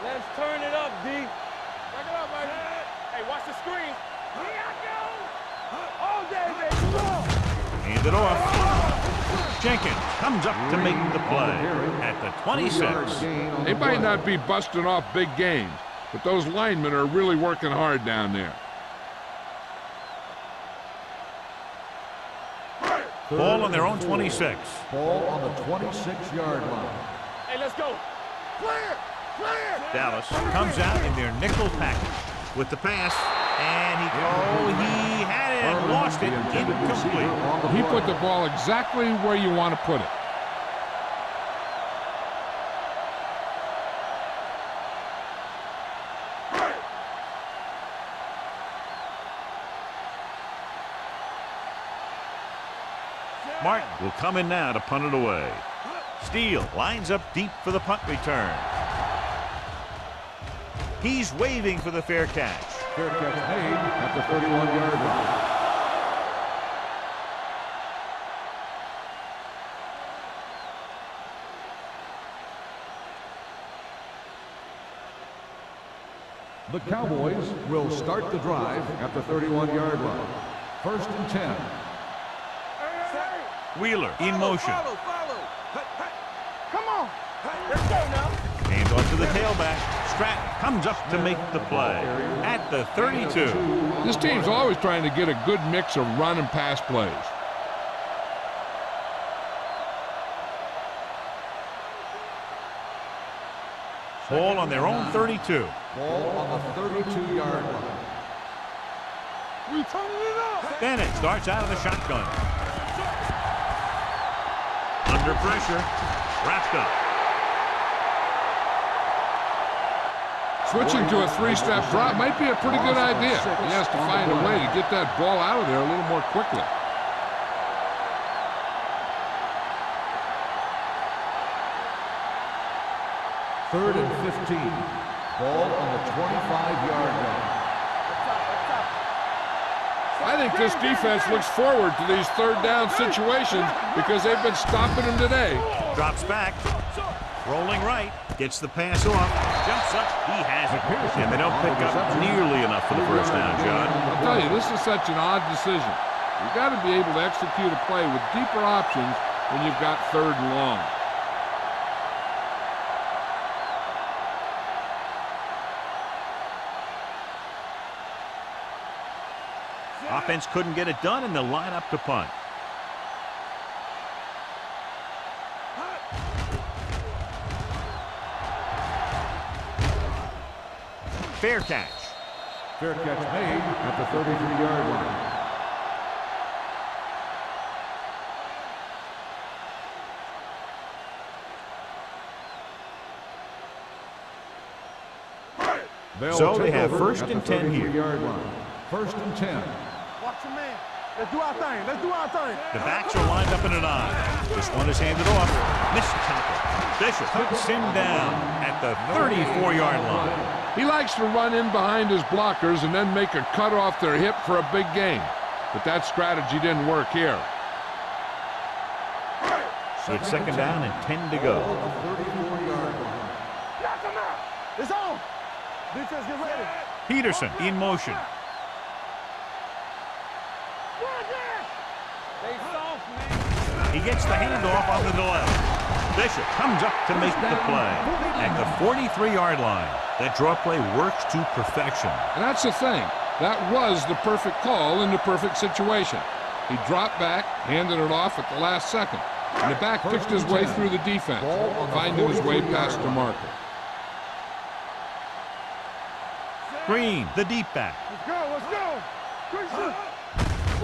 Let's turn it up, D. Back it up, baby. Hey, watch the screen. Here I go. All day, baby. Come on. Hand it off. Jenkins comes up to make the play at the 26. They might not be busting off big games, but those linemen are really working hard down there. Ball on their own 26. Ball on the 26-yard line. Hey, let's go. Clear. Clear. Dallas comes out in their nickel package with the pass, and he had it and lost it. Incomplete. He put the ball exactly where you want to put it. Martin will come in now to punt it away. Steele lines up deep for the punt return. He's waving for the fair catch. Fair catch made at the 31-yard line. The Cowboys will start the drive at the 31-yard line. First and 10. Wheeler in motion. Come on. Let's go now. Hands off to the tailback. Stratton comes up to make the play at the 32. This team's always trying to get a good mix of run and pass plays. Ball on their own 32. Ball on the 32-yard line. We turning it up. Bennett starts out of the shotgun. Under pressure. Wrapped up. Switching to a three-step drop might be a pretty good idea. He has to find a way to get that ball out of there a little more quickly. Third and 15. Ball on the 25-yard line. I think this defense looks forward to these third down situations because they've been stopping them today. Drops back. Rolling right. Gets the pass off. Jumps up. He has it. And they don't pick up nearly enough for the first down, John. I'll tell you, this is such an odd decision. You've got to be able to execute a play with deeper options when you've got third and long. Offense couldn't get it done, and they'll line up to punt. Fair catch. Fair catch made at the 33-yard line. So they have first and 10 here. First and 10. Watch your man. Let's do our thing. Let's do our thing. The backs are lined up in an I. This one is handed off. Missed tackle. Bishop puts him down at the 34-yard line. He likes to run in behind his blockers and then make a cut off their hip for a big gain. But that strategy didn't work here. So it's second down and 10 to go. Knock him out. It's on. Defense, get ready. Peterson in motion. They soft, man. He gets the handoff on the delay. Bishop comes up to make the play at the 43-yard line. That draw play works to perfection. And that's the thing. That was the perfect call in the perfect situation. He dropped back, handed it off at the last second. And the back picked his way through the defense, finding his way past the marker. Green, the deep back. Let's go. Let's go.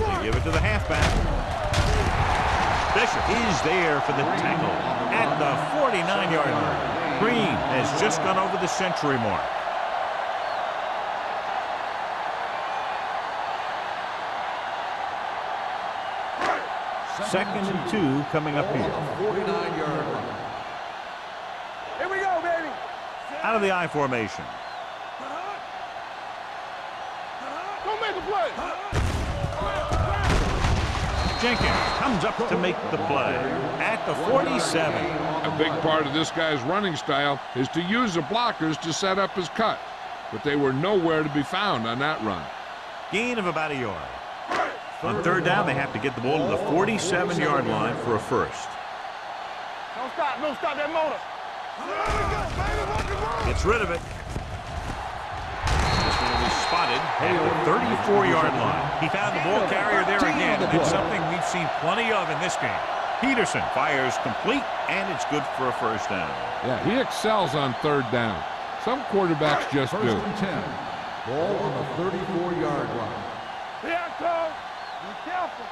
They give it to the halfback. Bishop is there for the tackle at the 49-yard line. Green has just gone over the century mark. Second and 2 coming up here. 49-yard line. Here we go, baby. Out of the I formation. Go make a play. Jenkins comes up to make the play at the 47. A big part of this guy's running style is to use the blockers to set up his cut. But they were nowhere to be found on that run. Gain of about a yard. On third down, they have to get the ball to the 47-yard line for a first. Don't stop that motor. Gets rid of it. This one will be spotted at the 34-yard line. He found the ball carrier there again, and it's something we've seen plenty of in this game. Peterson fires complete, and it's good for a first down. Yeah, he excels on third down. Some quarterbacks just do. First and 10. Ball on the 34-yard line. Here, Cole. Be careful.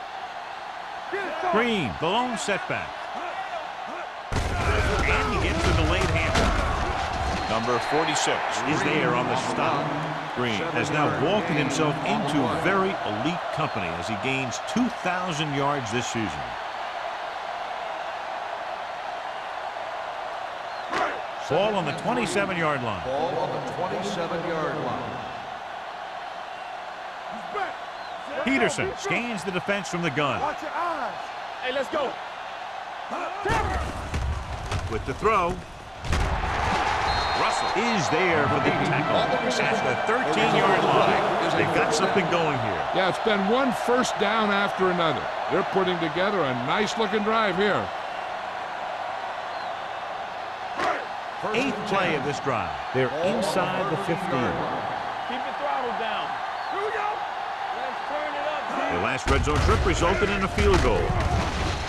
Get it, Cole. Green, the lone setback. And he gets the delayed handoff. Number 46 is there on the stop. Green has now vaulted himself into very elite company as he gains 2,000 yards this season. Ball on the 27-yard line. Ball on the 27-yard line. Peterson scans the defense from the gun. Watch your eyes. Hey, let's go. With the throw. is there for the tackle at the 13-yard line. They've got something going here. Yeah, it's been one first down after another. They're putting together a nice-looking drive here. 8th play of this drive. They're inside the 15. Keep the throttle down. Here we go. Let's turn it up. Their last red zone trip resulted in a field goal.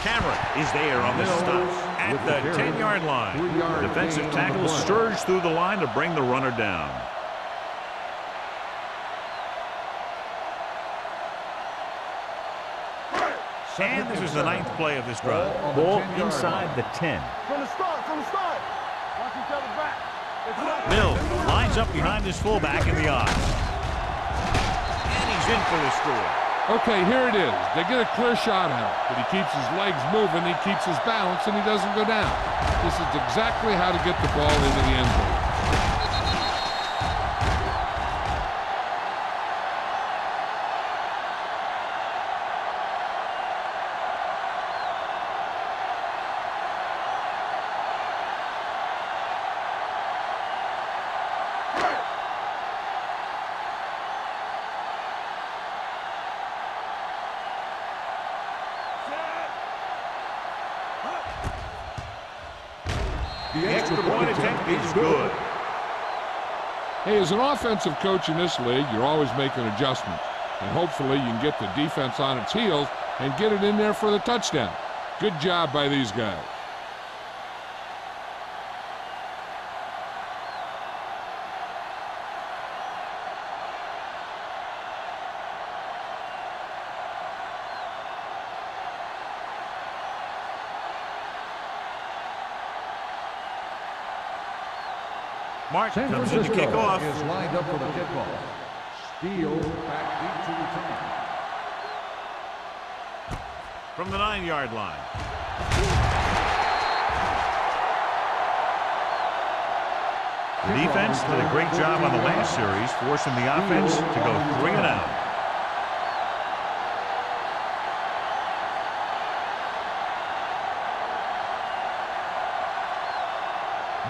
Cameron is there on this stop at the 10-yard line. Defensive tackle surged through the line to bring the runner down. And this is the 9th play of this drive. Ball inside the 10. From the start, Watch each other back. Mills lines up behind his fullback in the odds. And he's in for the score. Okay, here it is. They get a clear shot at him, but he keeps his legs moving, he keeps his balance, and he doesn't go down. This is exactly how to get the ball into the end zone. The extra point attempt is good. Hey, as an offensive coach in this league, you're always making adjustments. And hopefully you can get the defense on its heels and get it in there for the touchdown. Good job by these guys. Martin comes in to kick off. Is lined up for the kickoff. Steele back deep to return. From the 9-yard line. The defense did a great job on the last series, forcing the offense to go 3 and out.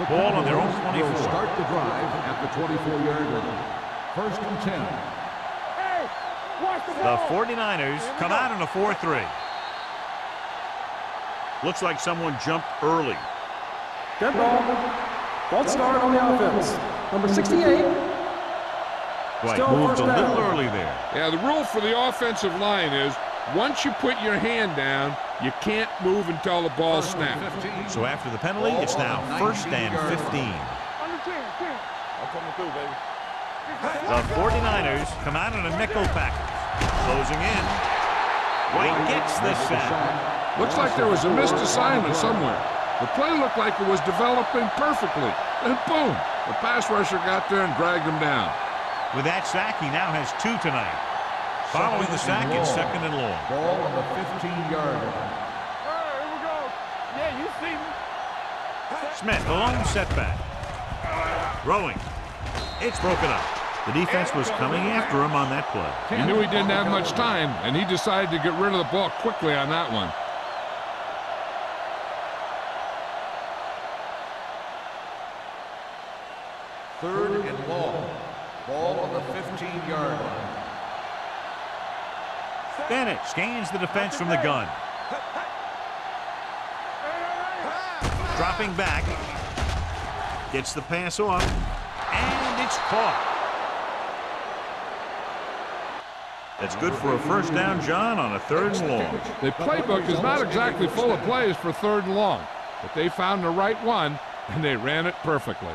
Ball on their own 24. Start the drive at the 24-yard line. 1st and 10. Hey, watch the The ball. 49ers come out in a 4-3. Looks like someone jumped early. Dead ball. False start on the offense. Number 68. Right, Still moved first a down. little early there. Yeah, the rule for the offensive line is once you put your hand down, you can't move until the ball snaps. So after the penalty, it's now 1st and 15. Under 10. I'm coming through, baby. The 49ers come out in a nickel package. Closing in. White gets the sack. Looks like there was a missed assignment somewhere. The play looked like it was developing perfectly. And boom, the pass rusher got there and dragged him down. With that sack, he now has 2 tonight. Following the sack, it's 2nd and long. Ball on the 15-yard line. Here we go. Yeah, you see me. Smith, a long setback. Throwing. It's broken up. The defense was coming after him on that play. He knew he didn't have much time, and he decided to get rid of the ball quickly on that one. Third and long. Ball on the 15-yard line. Bennett scans the defense from the gun. Dropping back. Gets the pass off. And it's caught. That's good for a first down, John, on a 3rd and long. The playbook is not exactly full of plays for 3rd and long, but they found the right one, and they ran it perfectly.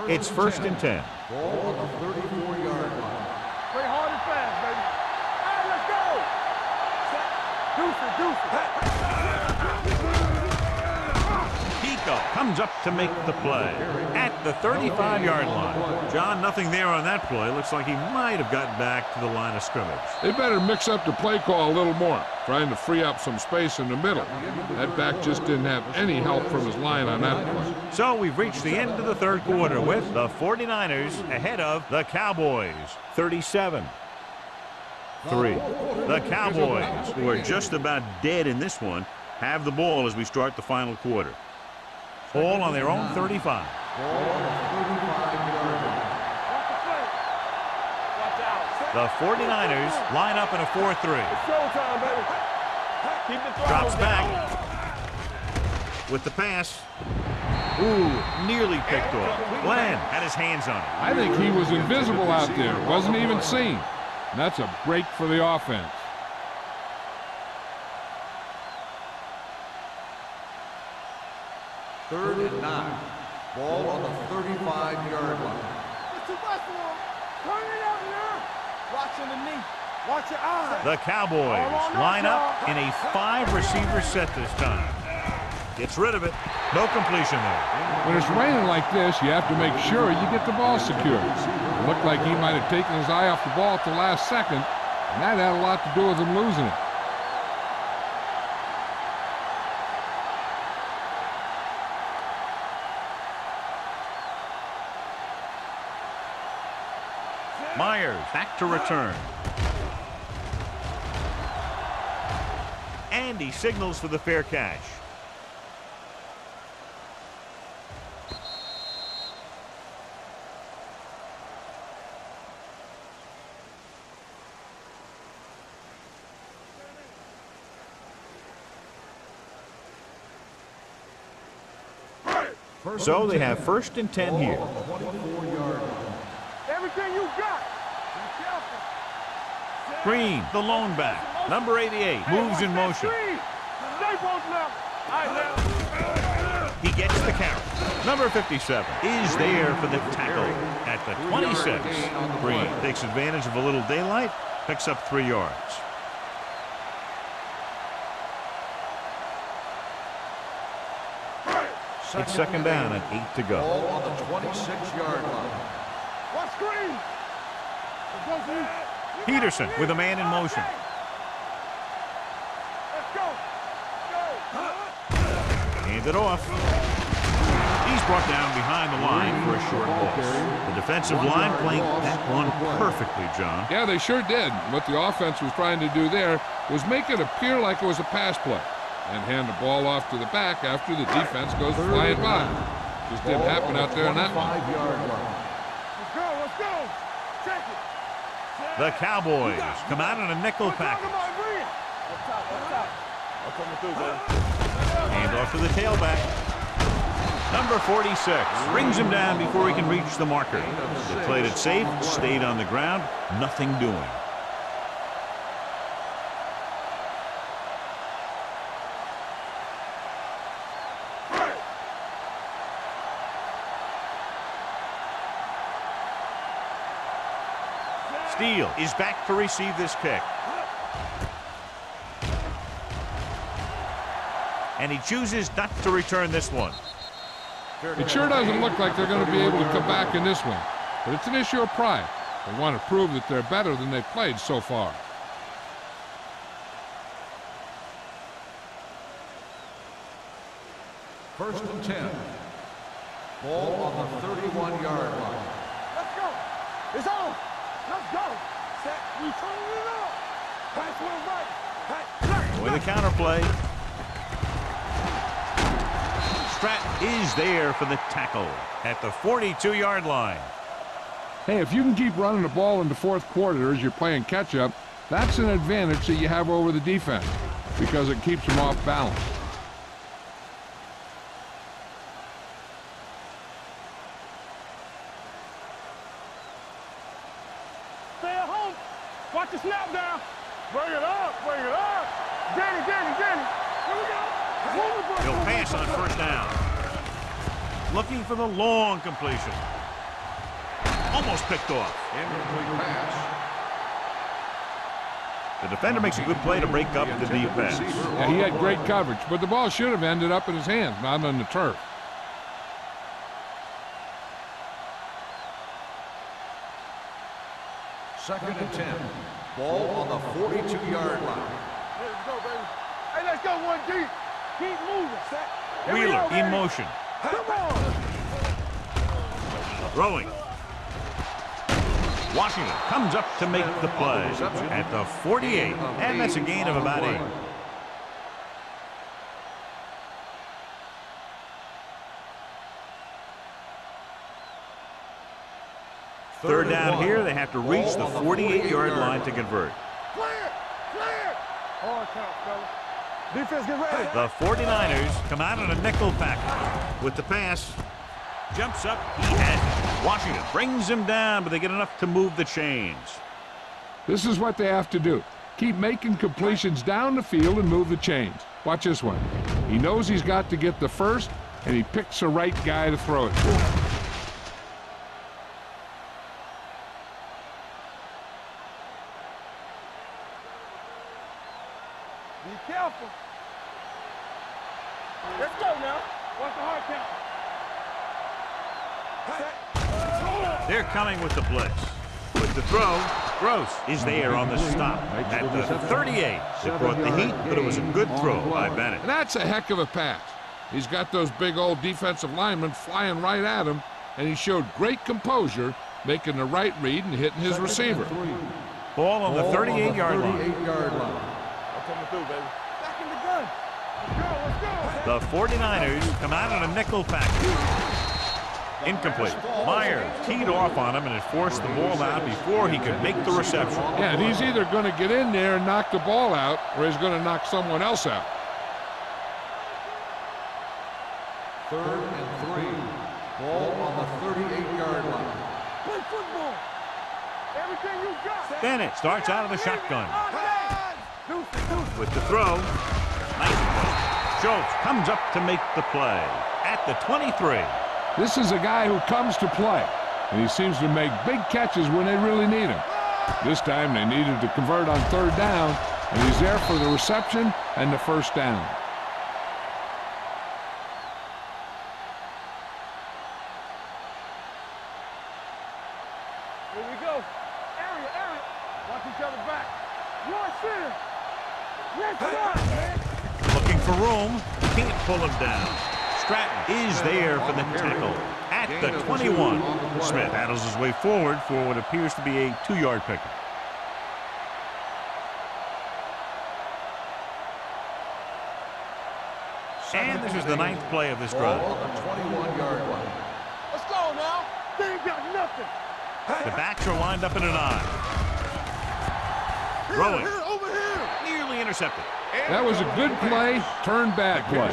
It's 1st and 10. Ball on the 34-yard line. Play hard and fast, baby. All right, let's go. Deuce it. Pico comes up to make the play at the 35-yard line. John, nothing there on that play. Looks like he might have gotten back to the line of scrimmage. They better mix up the play call a little more, trying to free up some space in the middle. That back just didn't have any help from his line on that play. So we've reached the end of the 3rd quarter with the 49ers ahead of the Cowboys, 37-3. The Cowboys, who are just about dead in this one, have the ball as we start the final quarter. Ball on their own 35. Ball on the 35-yard line. The 49ers line up in a 4-3. Showtime, baby. Keep the throw Drops down. back with the pass. Ooh, nearly picked off. Glenn had his hands on it. I think he was invisible out there. Wasn't even seen. And that's a break for the offense. Third and 9. Ball on the 35-yard line. It's too much for him. Turn it up now. Watch underneath. Watch your eyes. The Cowboys line up in a 5-receiver set this time. Gets rid of it. No completion there. When it's raining like this, you have to make sure you get the ball secured. It looked like he might have taken his eye off the ball at the last second, and that had a lot to do with him losing it. Myers back to return. And he signals for the fair catch. So they have 1st and 10 here. 24-yard line. Everything you got. Be careful. Green, the lone back. Number 88, moves in motion. Stay post now. All right, now. He gets the carry. Number 57 is there for the tackle at the 26. Green takes advantage of a little daylight, picks up 3 yards. It's 2nd down and 8 to go. Ball on the 26-yard line. Watch screen. Peterson with a man in motion. Let's go. Hand it off. He's brought down behind the line for a short loss. The defensive line playing that one perfectly, John. Yeah, they sure did. What the offense was trying to do there was make it appear like it was a pass play and hand the ball off to the back after the defense goes flying by. Just didn't happen out there on that one. 25-yard line. Let's go. Check it. The Cowboys come out in a nickel package. Up top. I'm coming through, baby. Hand off to the tailback. Number 46 brings him down before he can reach the marker. They played it safe, stayed on the ground, nothing doing. Steele is back to receive this kick. And he chooses not to return this one. It sure doesn't look like they're going to be able to come back in this one, but it's an issue of pride. They want to prove that they're better than they've played so far. First and 10. Ball on the 31-yard line. Let's go. It's on. Let's go. Set. We turn it up. Pass one right. Pass left. With a counterplay. Stratton is there for the tackle at the 42-yard line. Hey, if you can keep running the ball in the 4th quarter as you're playing catch-up, that's an advantage that you have over the defense because it keeps them off balance. Stay at home. Watch the snap down. Bring it up. Bring it up. Danny. Here we go. He'll pass on 1st down. Looking for the long completion. Almost picked off. Incomplete pass. The defender makes a good play to break up the deep pass. Yeah, he had great coverage, but the ball should have ended up in his hands, not on the turf. Second and 10. Ball on the 42-yard line. Let's go, baby. Hey, let's go one deep. Keep moving, set. Here we Wheeler go, in baby. motion. Come on. Throwing. Washington comes up to make the play at the 48, and that's a gain of about 8. Third down here, they have to reach the 48-yard line to convert. Clear! Clear! Hard count, fellas. Defense, get ready. The 49ers come out in a nickel package. With the pass, jumps up, he has it. Washington brings him down, but they get enough to move the chains. This is what they have to do. Keep making completions down the field and move the chains. Watch this one. He knows he's got to get the first, and he picks the right guy to throw it to. Be careful. Let's go now. Watch the hard count. They're coming with the blitz. With the throw, Gross is there on the stop. At the 38, it brought the heat, but it was a good throw by Bennett. And that's a heck of a pass. He's got those big old defensive linemen flying right at him, and he showed great composure, making the right read and hitting his receiver. Ball on the 38-yard line. I'm coming through, baby. Back in the gun. Let's go, let's go. The 49ers come out in a nickel package. Incomplete. Myers teed off on him and had forced the ball out before he could make the reception. Yeah, and he's either going to get in there and knock the ball out, or he's going to knock someone else out. 3rd and 3. Ball on the 38-yard line. Play football. Everything you got. Bennett starts out of the shotgun. Deuce. With the throw, nice play. Schultz comes up to make the play at the 23. This is a guy who comes to play, and he seems to make big catches when they really need him. This time they needed to convert on 3rd down, and he's there for the reception and the 1st down. Here we go. Area. Watch each other back. One center. Let's go, man. Looking for room, can't pull him down. Stratton is there for the tackle at the 21. Smith battles his way forward for what appears to be a 2-yard pickup. And this is the 9th play of this drive. Ball on the 21-yard line. Let's go now. They ain't got nothing. The backs are lined up in an eye. Throwing. Over here. Nearly intercepted. That was a good play, turned bad play.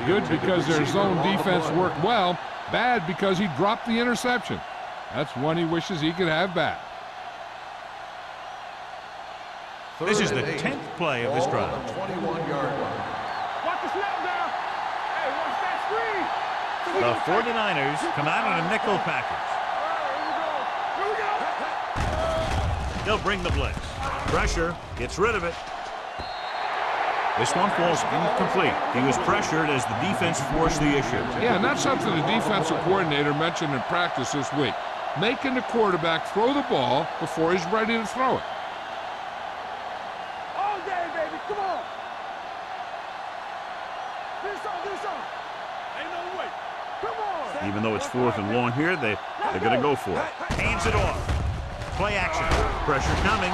Good because their zone defense worked well, bad because he dropped the interception. That's one he wishes he could have back. This is the 10th play of this drive. 21-yard line. Watch the snap down. Hey, watch that screen. The 49ers come out in a nickel package. Here we go. They'll bring the blitz. Pressure, gets rid of it. This one falls incomplete. He was pressured as the defense forced the issue. Yeah, and that's something the defensive coordinator mentioned in practice this week. Making the quarterback throw the ball before he's ready to throw it. All day, baby. Come on. This on. Ain't no way. Come on. Even though it's 4th and long here, they're going to go for it. Hands it off. Play action. Pressure coming.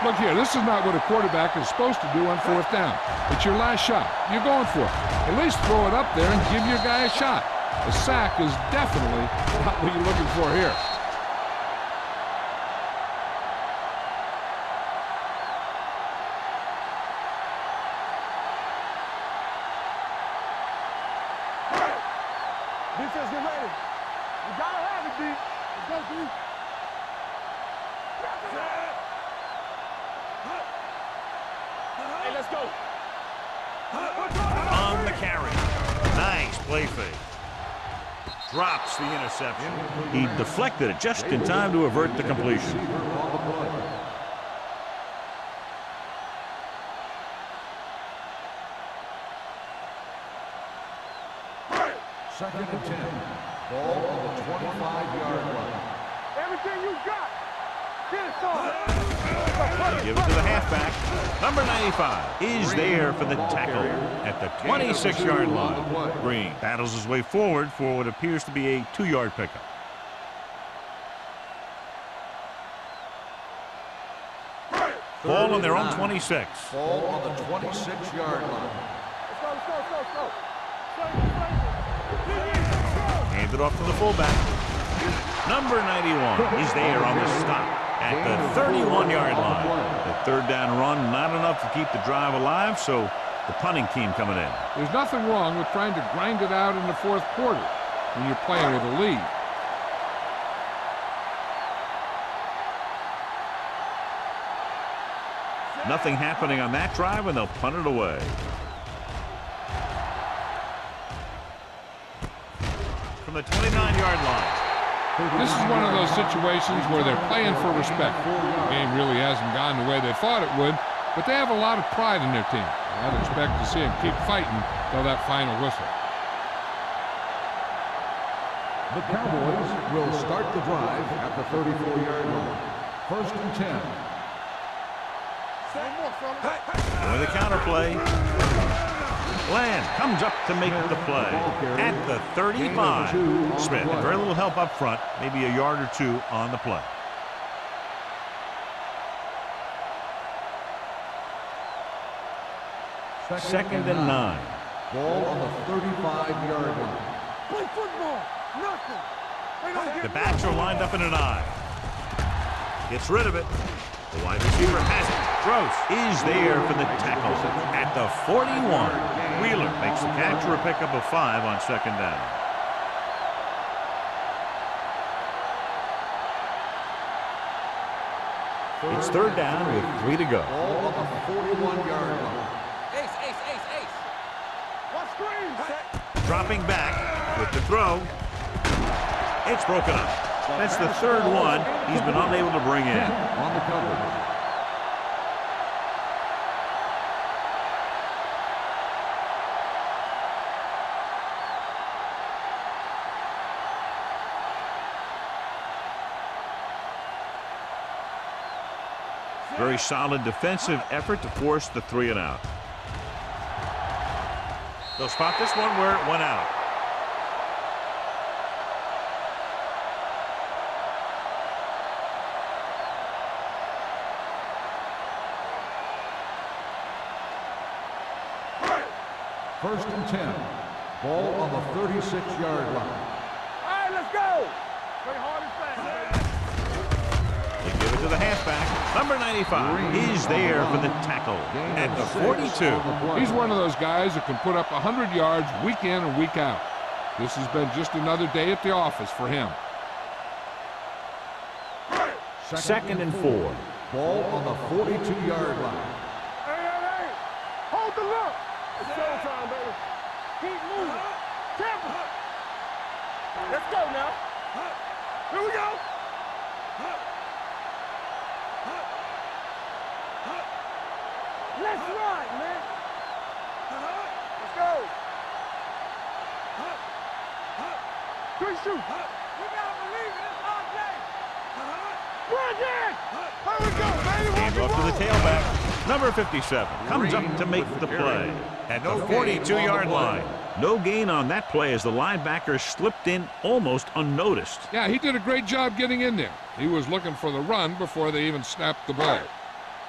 Look here, this is not what a quarterback is supposed to do on 4th down. It's your last shot. You're going for it. At least throw it up there and give your guy a shot. A sack is definitely not what you're looking for here. Defense, get ready. You gotta have it, D. Let's go, D. Hey, let's go. On the carry. Nice play fake. Drops the interception. He deflected it just in time to avert the completion. Second and 10. Ball on the 25-yard line. Everything you got. Get it, son. Give it to the halfback. Number 95 is there for the tackle at the 26-yard line. Green battles his way forward for what appears to be a 2-yard pickup. Ball on their own 26. Ball on the 26-yard line. Let's go. Hand it off to the fullback. Number 91 is there on the stop at the 31-yard line. The third down run, not enough to keep the drive alive, so the punting team coming in. There's nothing wrong with trying to grind it out in the fourth quarter when you're playing with a lead. Nothing happening on that drive, and they'll punt it away. From the 29-yard line. This is one of those situations where they're playing for respect. The game really hasn't gone the way they thought it would, but they have a lot of pride in their team. I'd expect to see them keep fighting till that final whistle. The Cowboys will start the drive at the 34-yard line. First and 10. With the counter play. Land comes up to make the play at the 35. Smith, very little help up front, maybe a yard or two on the play. Second and 9. Ball on the 35-yard line. Play football. Nothing. The backs are lined up in an I. Gets rid of it. The wide receiver has it. Gross is there for the tackle at the 41. Wheeler makes the catch for a pickup of 5 on second down. It's third down with 3 to go. Ball on the 41-yard line. Ace. What screen? Dropping back with the throw. It's broken up. That's the third one he's been unable to bring in. On the coverage. Very solid defensive effort to force the 3 and out. They'll spot this one where it went out. First and 10. Ball on the 36-yard line. All right, let's go. Play hard and fast. They give it to the halfback. Number 95 is there for the tackle at the 42. He's one of those guys that can put up 100 yards week in and week out. This has been just another day at the office for him. Second and 4. Ball on the 42-yard line. Hey. Hold the look. It's showtime, baby. Keep moving. Tempo. Let's go now. Here we go. Let's ride, man. Let's go. 3 shoot. We gotta believe it. It's our day. Run it. Here we go, baby. Hand off to the tailback. Number 57 comes up to make the play at the 42-yard line. No gain on that play as the linebacker slipped in almost unnoticed. Yeah, he did a great job getting in there. He was looking for the run before they even snapped the ball.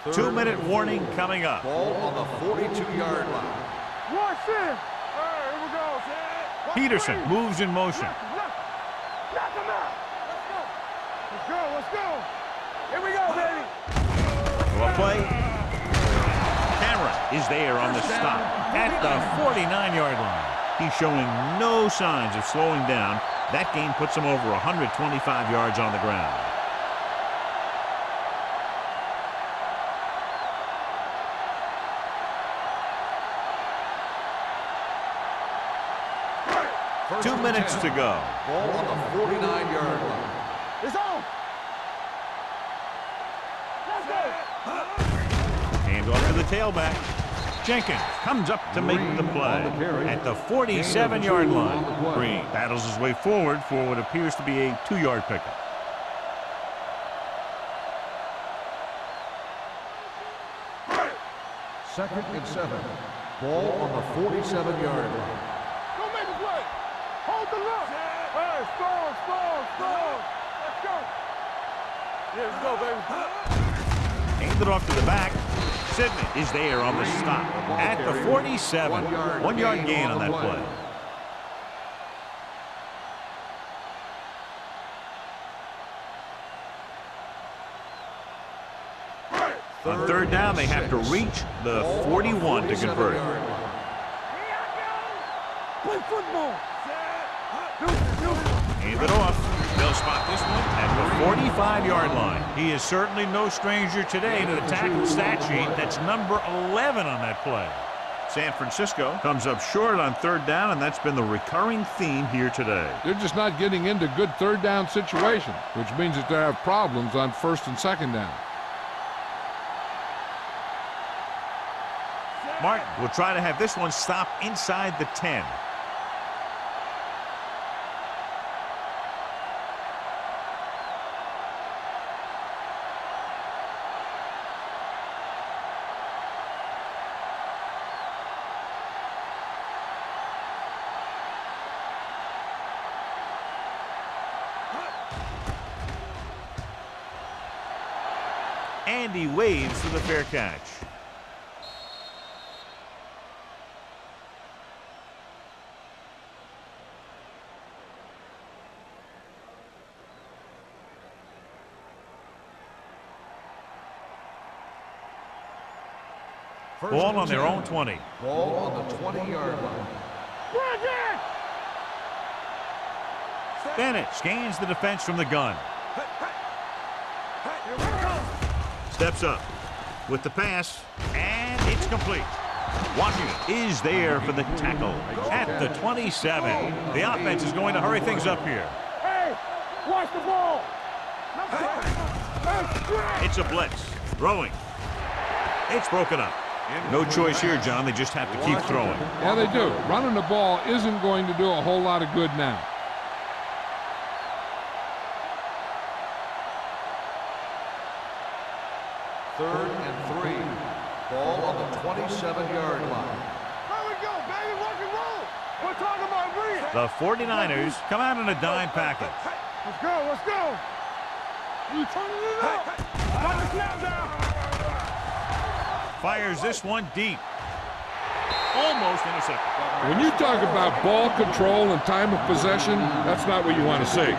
2-minute warning coming up. Ball on the 42-yard line. Watch this. All right, here we go. Watch Peterson the moves in motion. Knock him out. Let's go. Here we go, baby. Well play. Cameron is there on the stop at the 49-yard line. He's showing no signs of slowing down. That game puts him over 125 yards on the ground. First 2 and minutes 10. to go. Ball on the 49-yard line. It's on. Let's go. Hand off to the tailback. Jenkins comes up to make the play at the 47-yard line. Green battles his way forward for what appears to be a 2-yard pickup. Second and 7. Ball on the 47-yard line. Don't make a play. Hold the look. Hey, strong. Let's go. Yeah, let's go, baby. Hand it off to the back. Sidney is there on the stop at the 47. 1 yard gain on that play. On third down, they have to reach the 41 to convert it. Play football. Hand it off. They'll spot this one at the 45-yard line. He is certainly no stranger today to the tackle stat sheet. That's number 11 on that play. San Francisco comes up short on third down, and that's been the recurring theme here today. They're just not getting into good third down situations, which means that they have problems on first and second down. Martin will try to have this one stop inside the 10. And he waves for the fair catch. Ball on their own 20. Ball on the 20-yard line. Bennett scans the defense from the gun. Steps up with the pass, and it's complete. Washington is there for the tackle at the 27. The offense is going to hurry things up here. Hey, watch the ball. It's a blitz. Throwing. It's broken up. No choice here, John. They just have to keep throwing. Yeah, they do. Running the ball isn't going to do a whole lot of good now. Third and 3. Ball on the 27-yard line. There we go, baby. Rock and roll. We're talking about green. The 49ers come out in a dime package. Let's go. Let's go. You turning it up. Got the snap down. Fires this one deep. Almost intercepted. When you talk about ball control and time of possession, that's not what you want to see.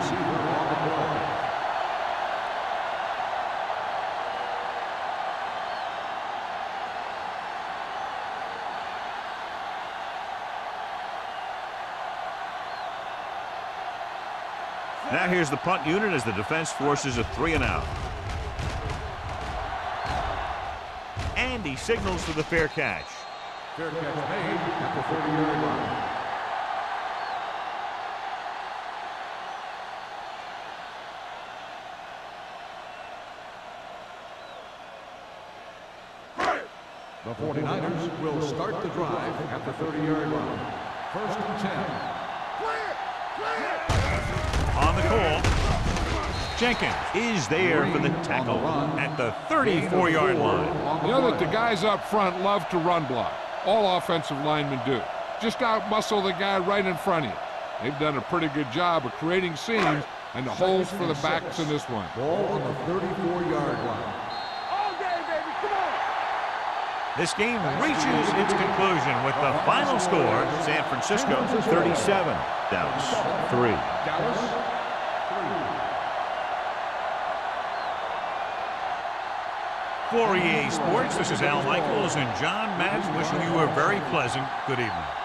Now here's the punt unit as the defense forces a 3-and-out. And he signals for the fair catch. Fair catch made at the 30-yard line. The 49ers will start the drive at the 30-yard line. First and 10. On the call, Jenkins is there for the tackle at the 34-yard line. You know that the guys up front love to run block. All offensive linemen do. Just out-muscle the guy right in front of you. They've done a pretty good job of creating seams and the holes for the backs in this one. Ball on the 34-yard line. All day, baby. Come on. This game reaches its conclusion with the final score, San Francisco 37, Dallas 3. Dallas 3. For EA Sports, this is Al Michaels and John Madden wishing you a very pleasant good evening.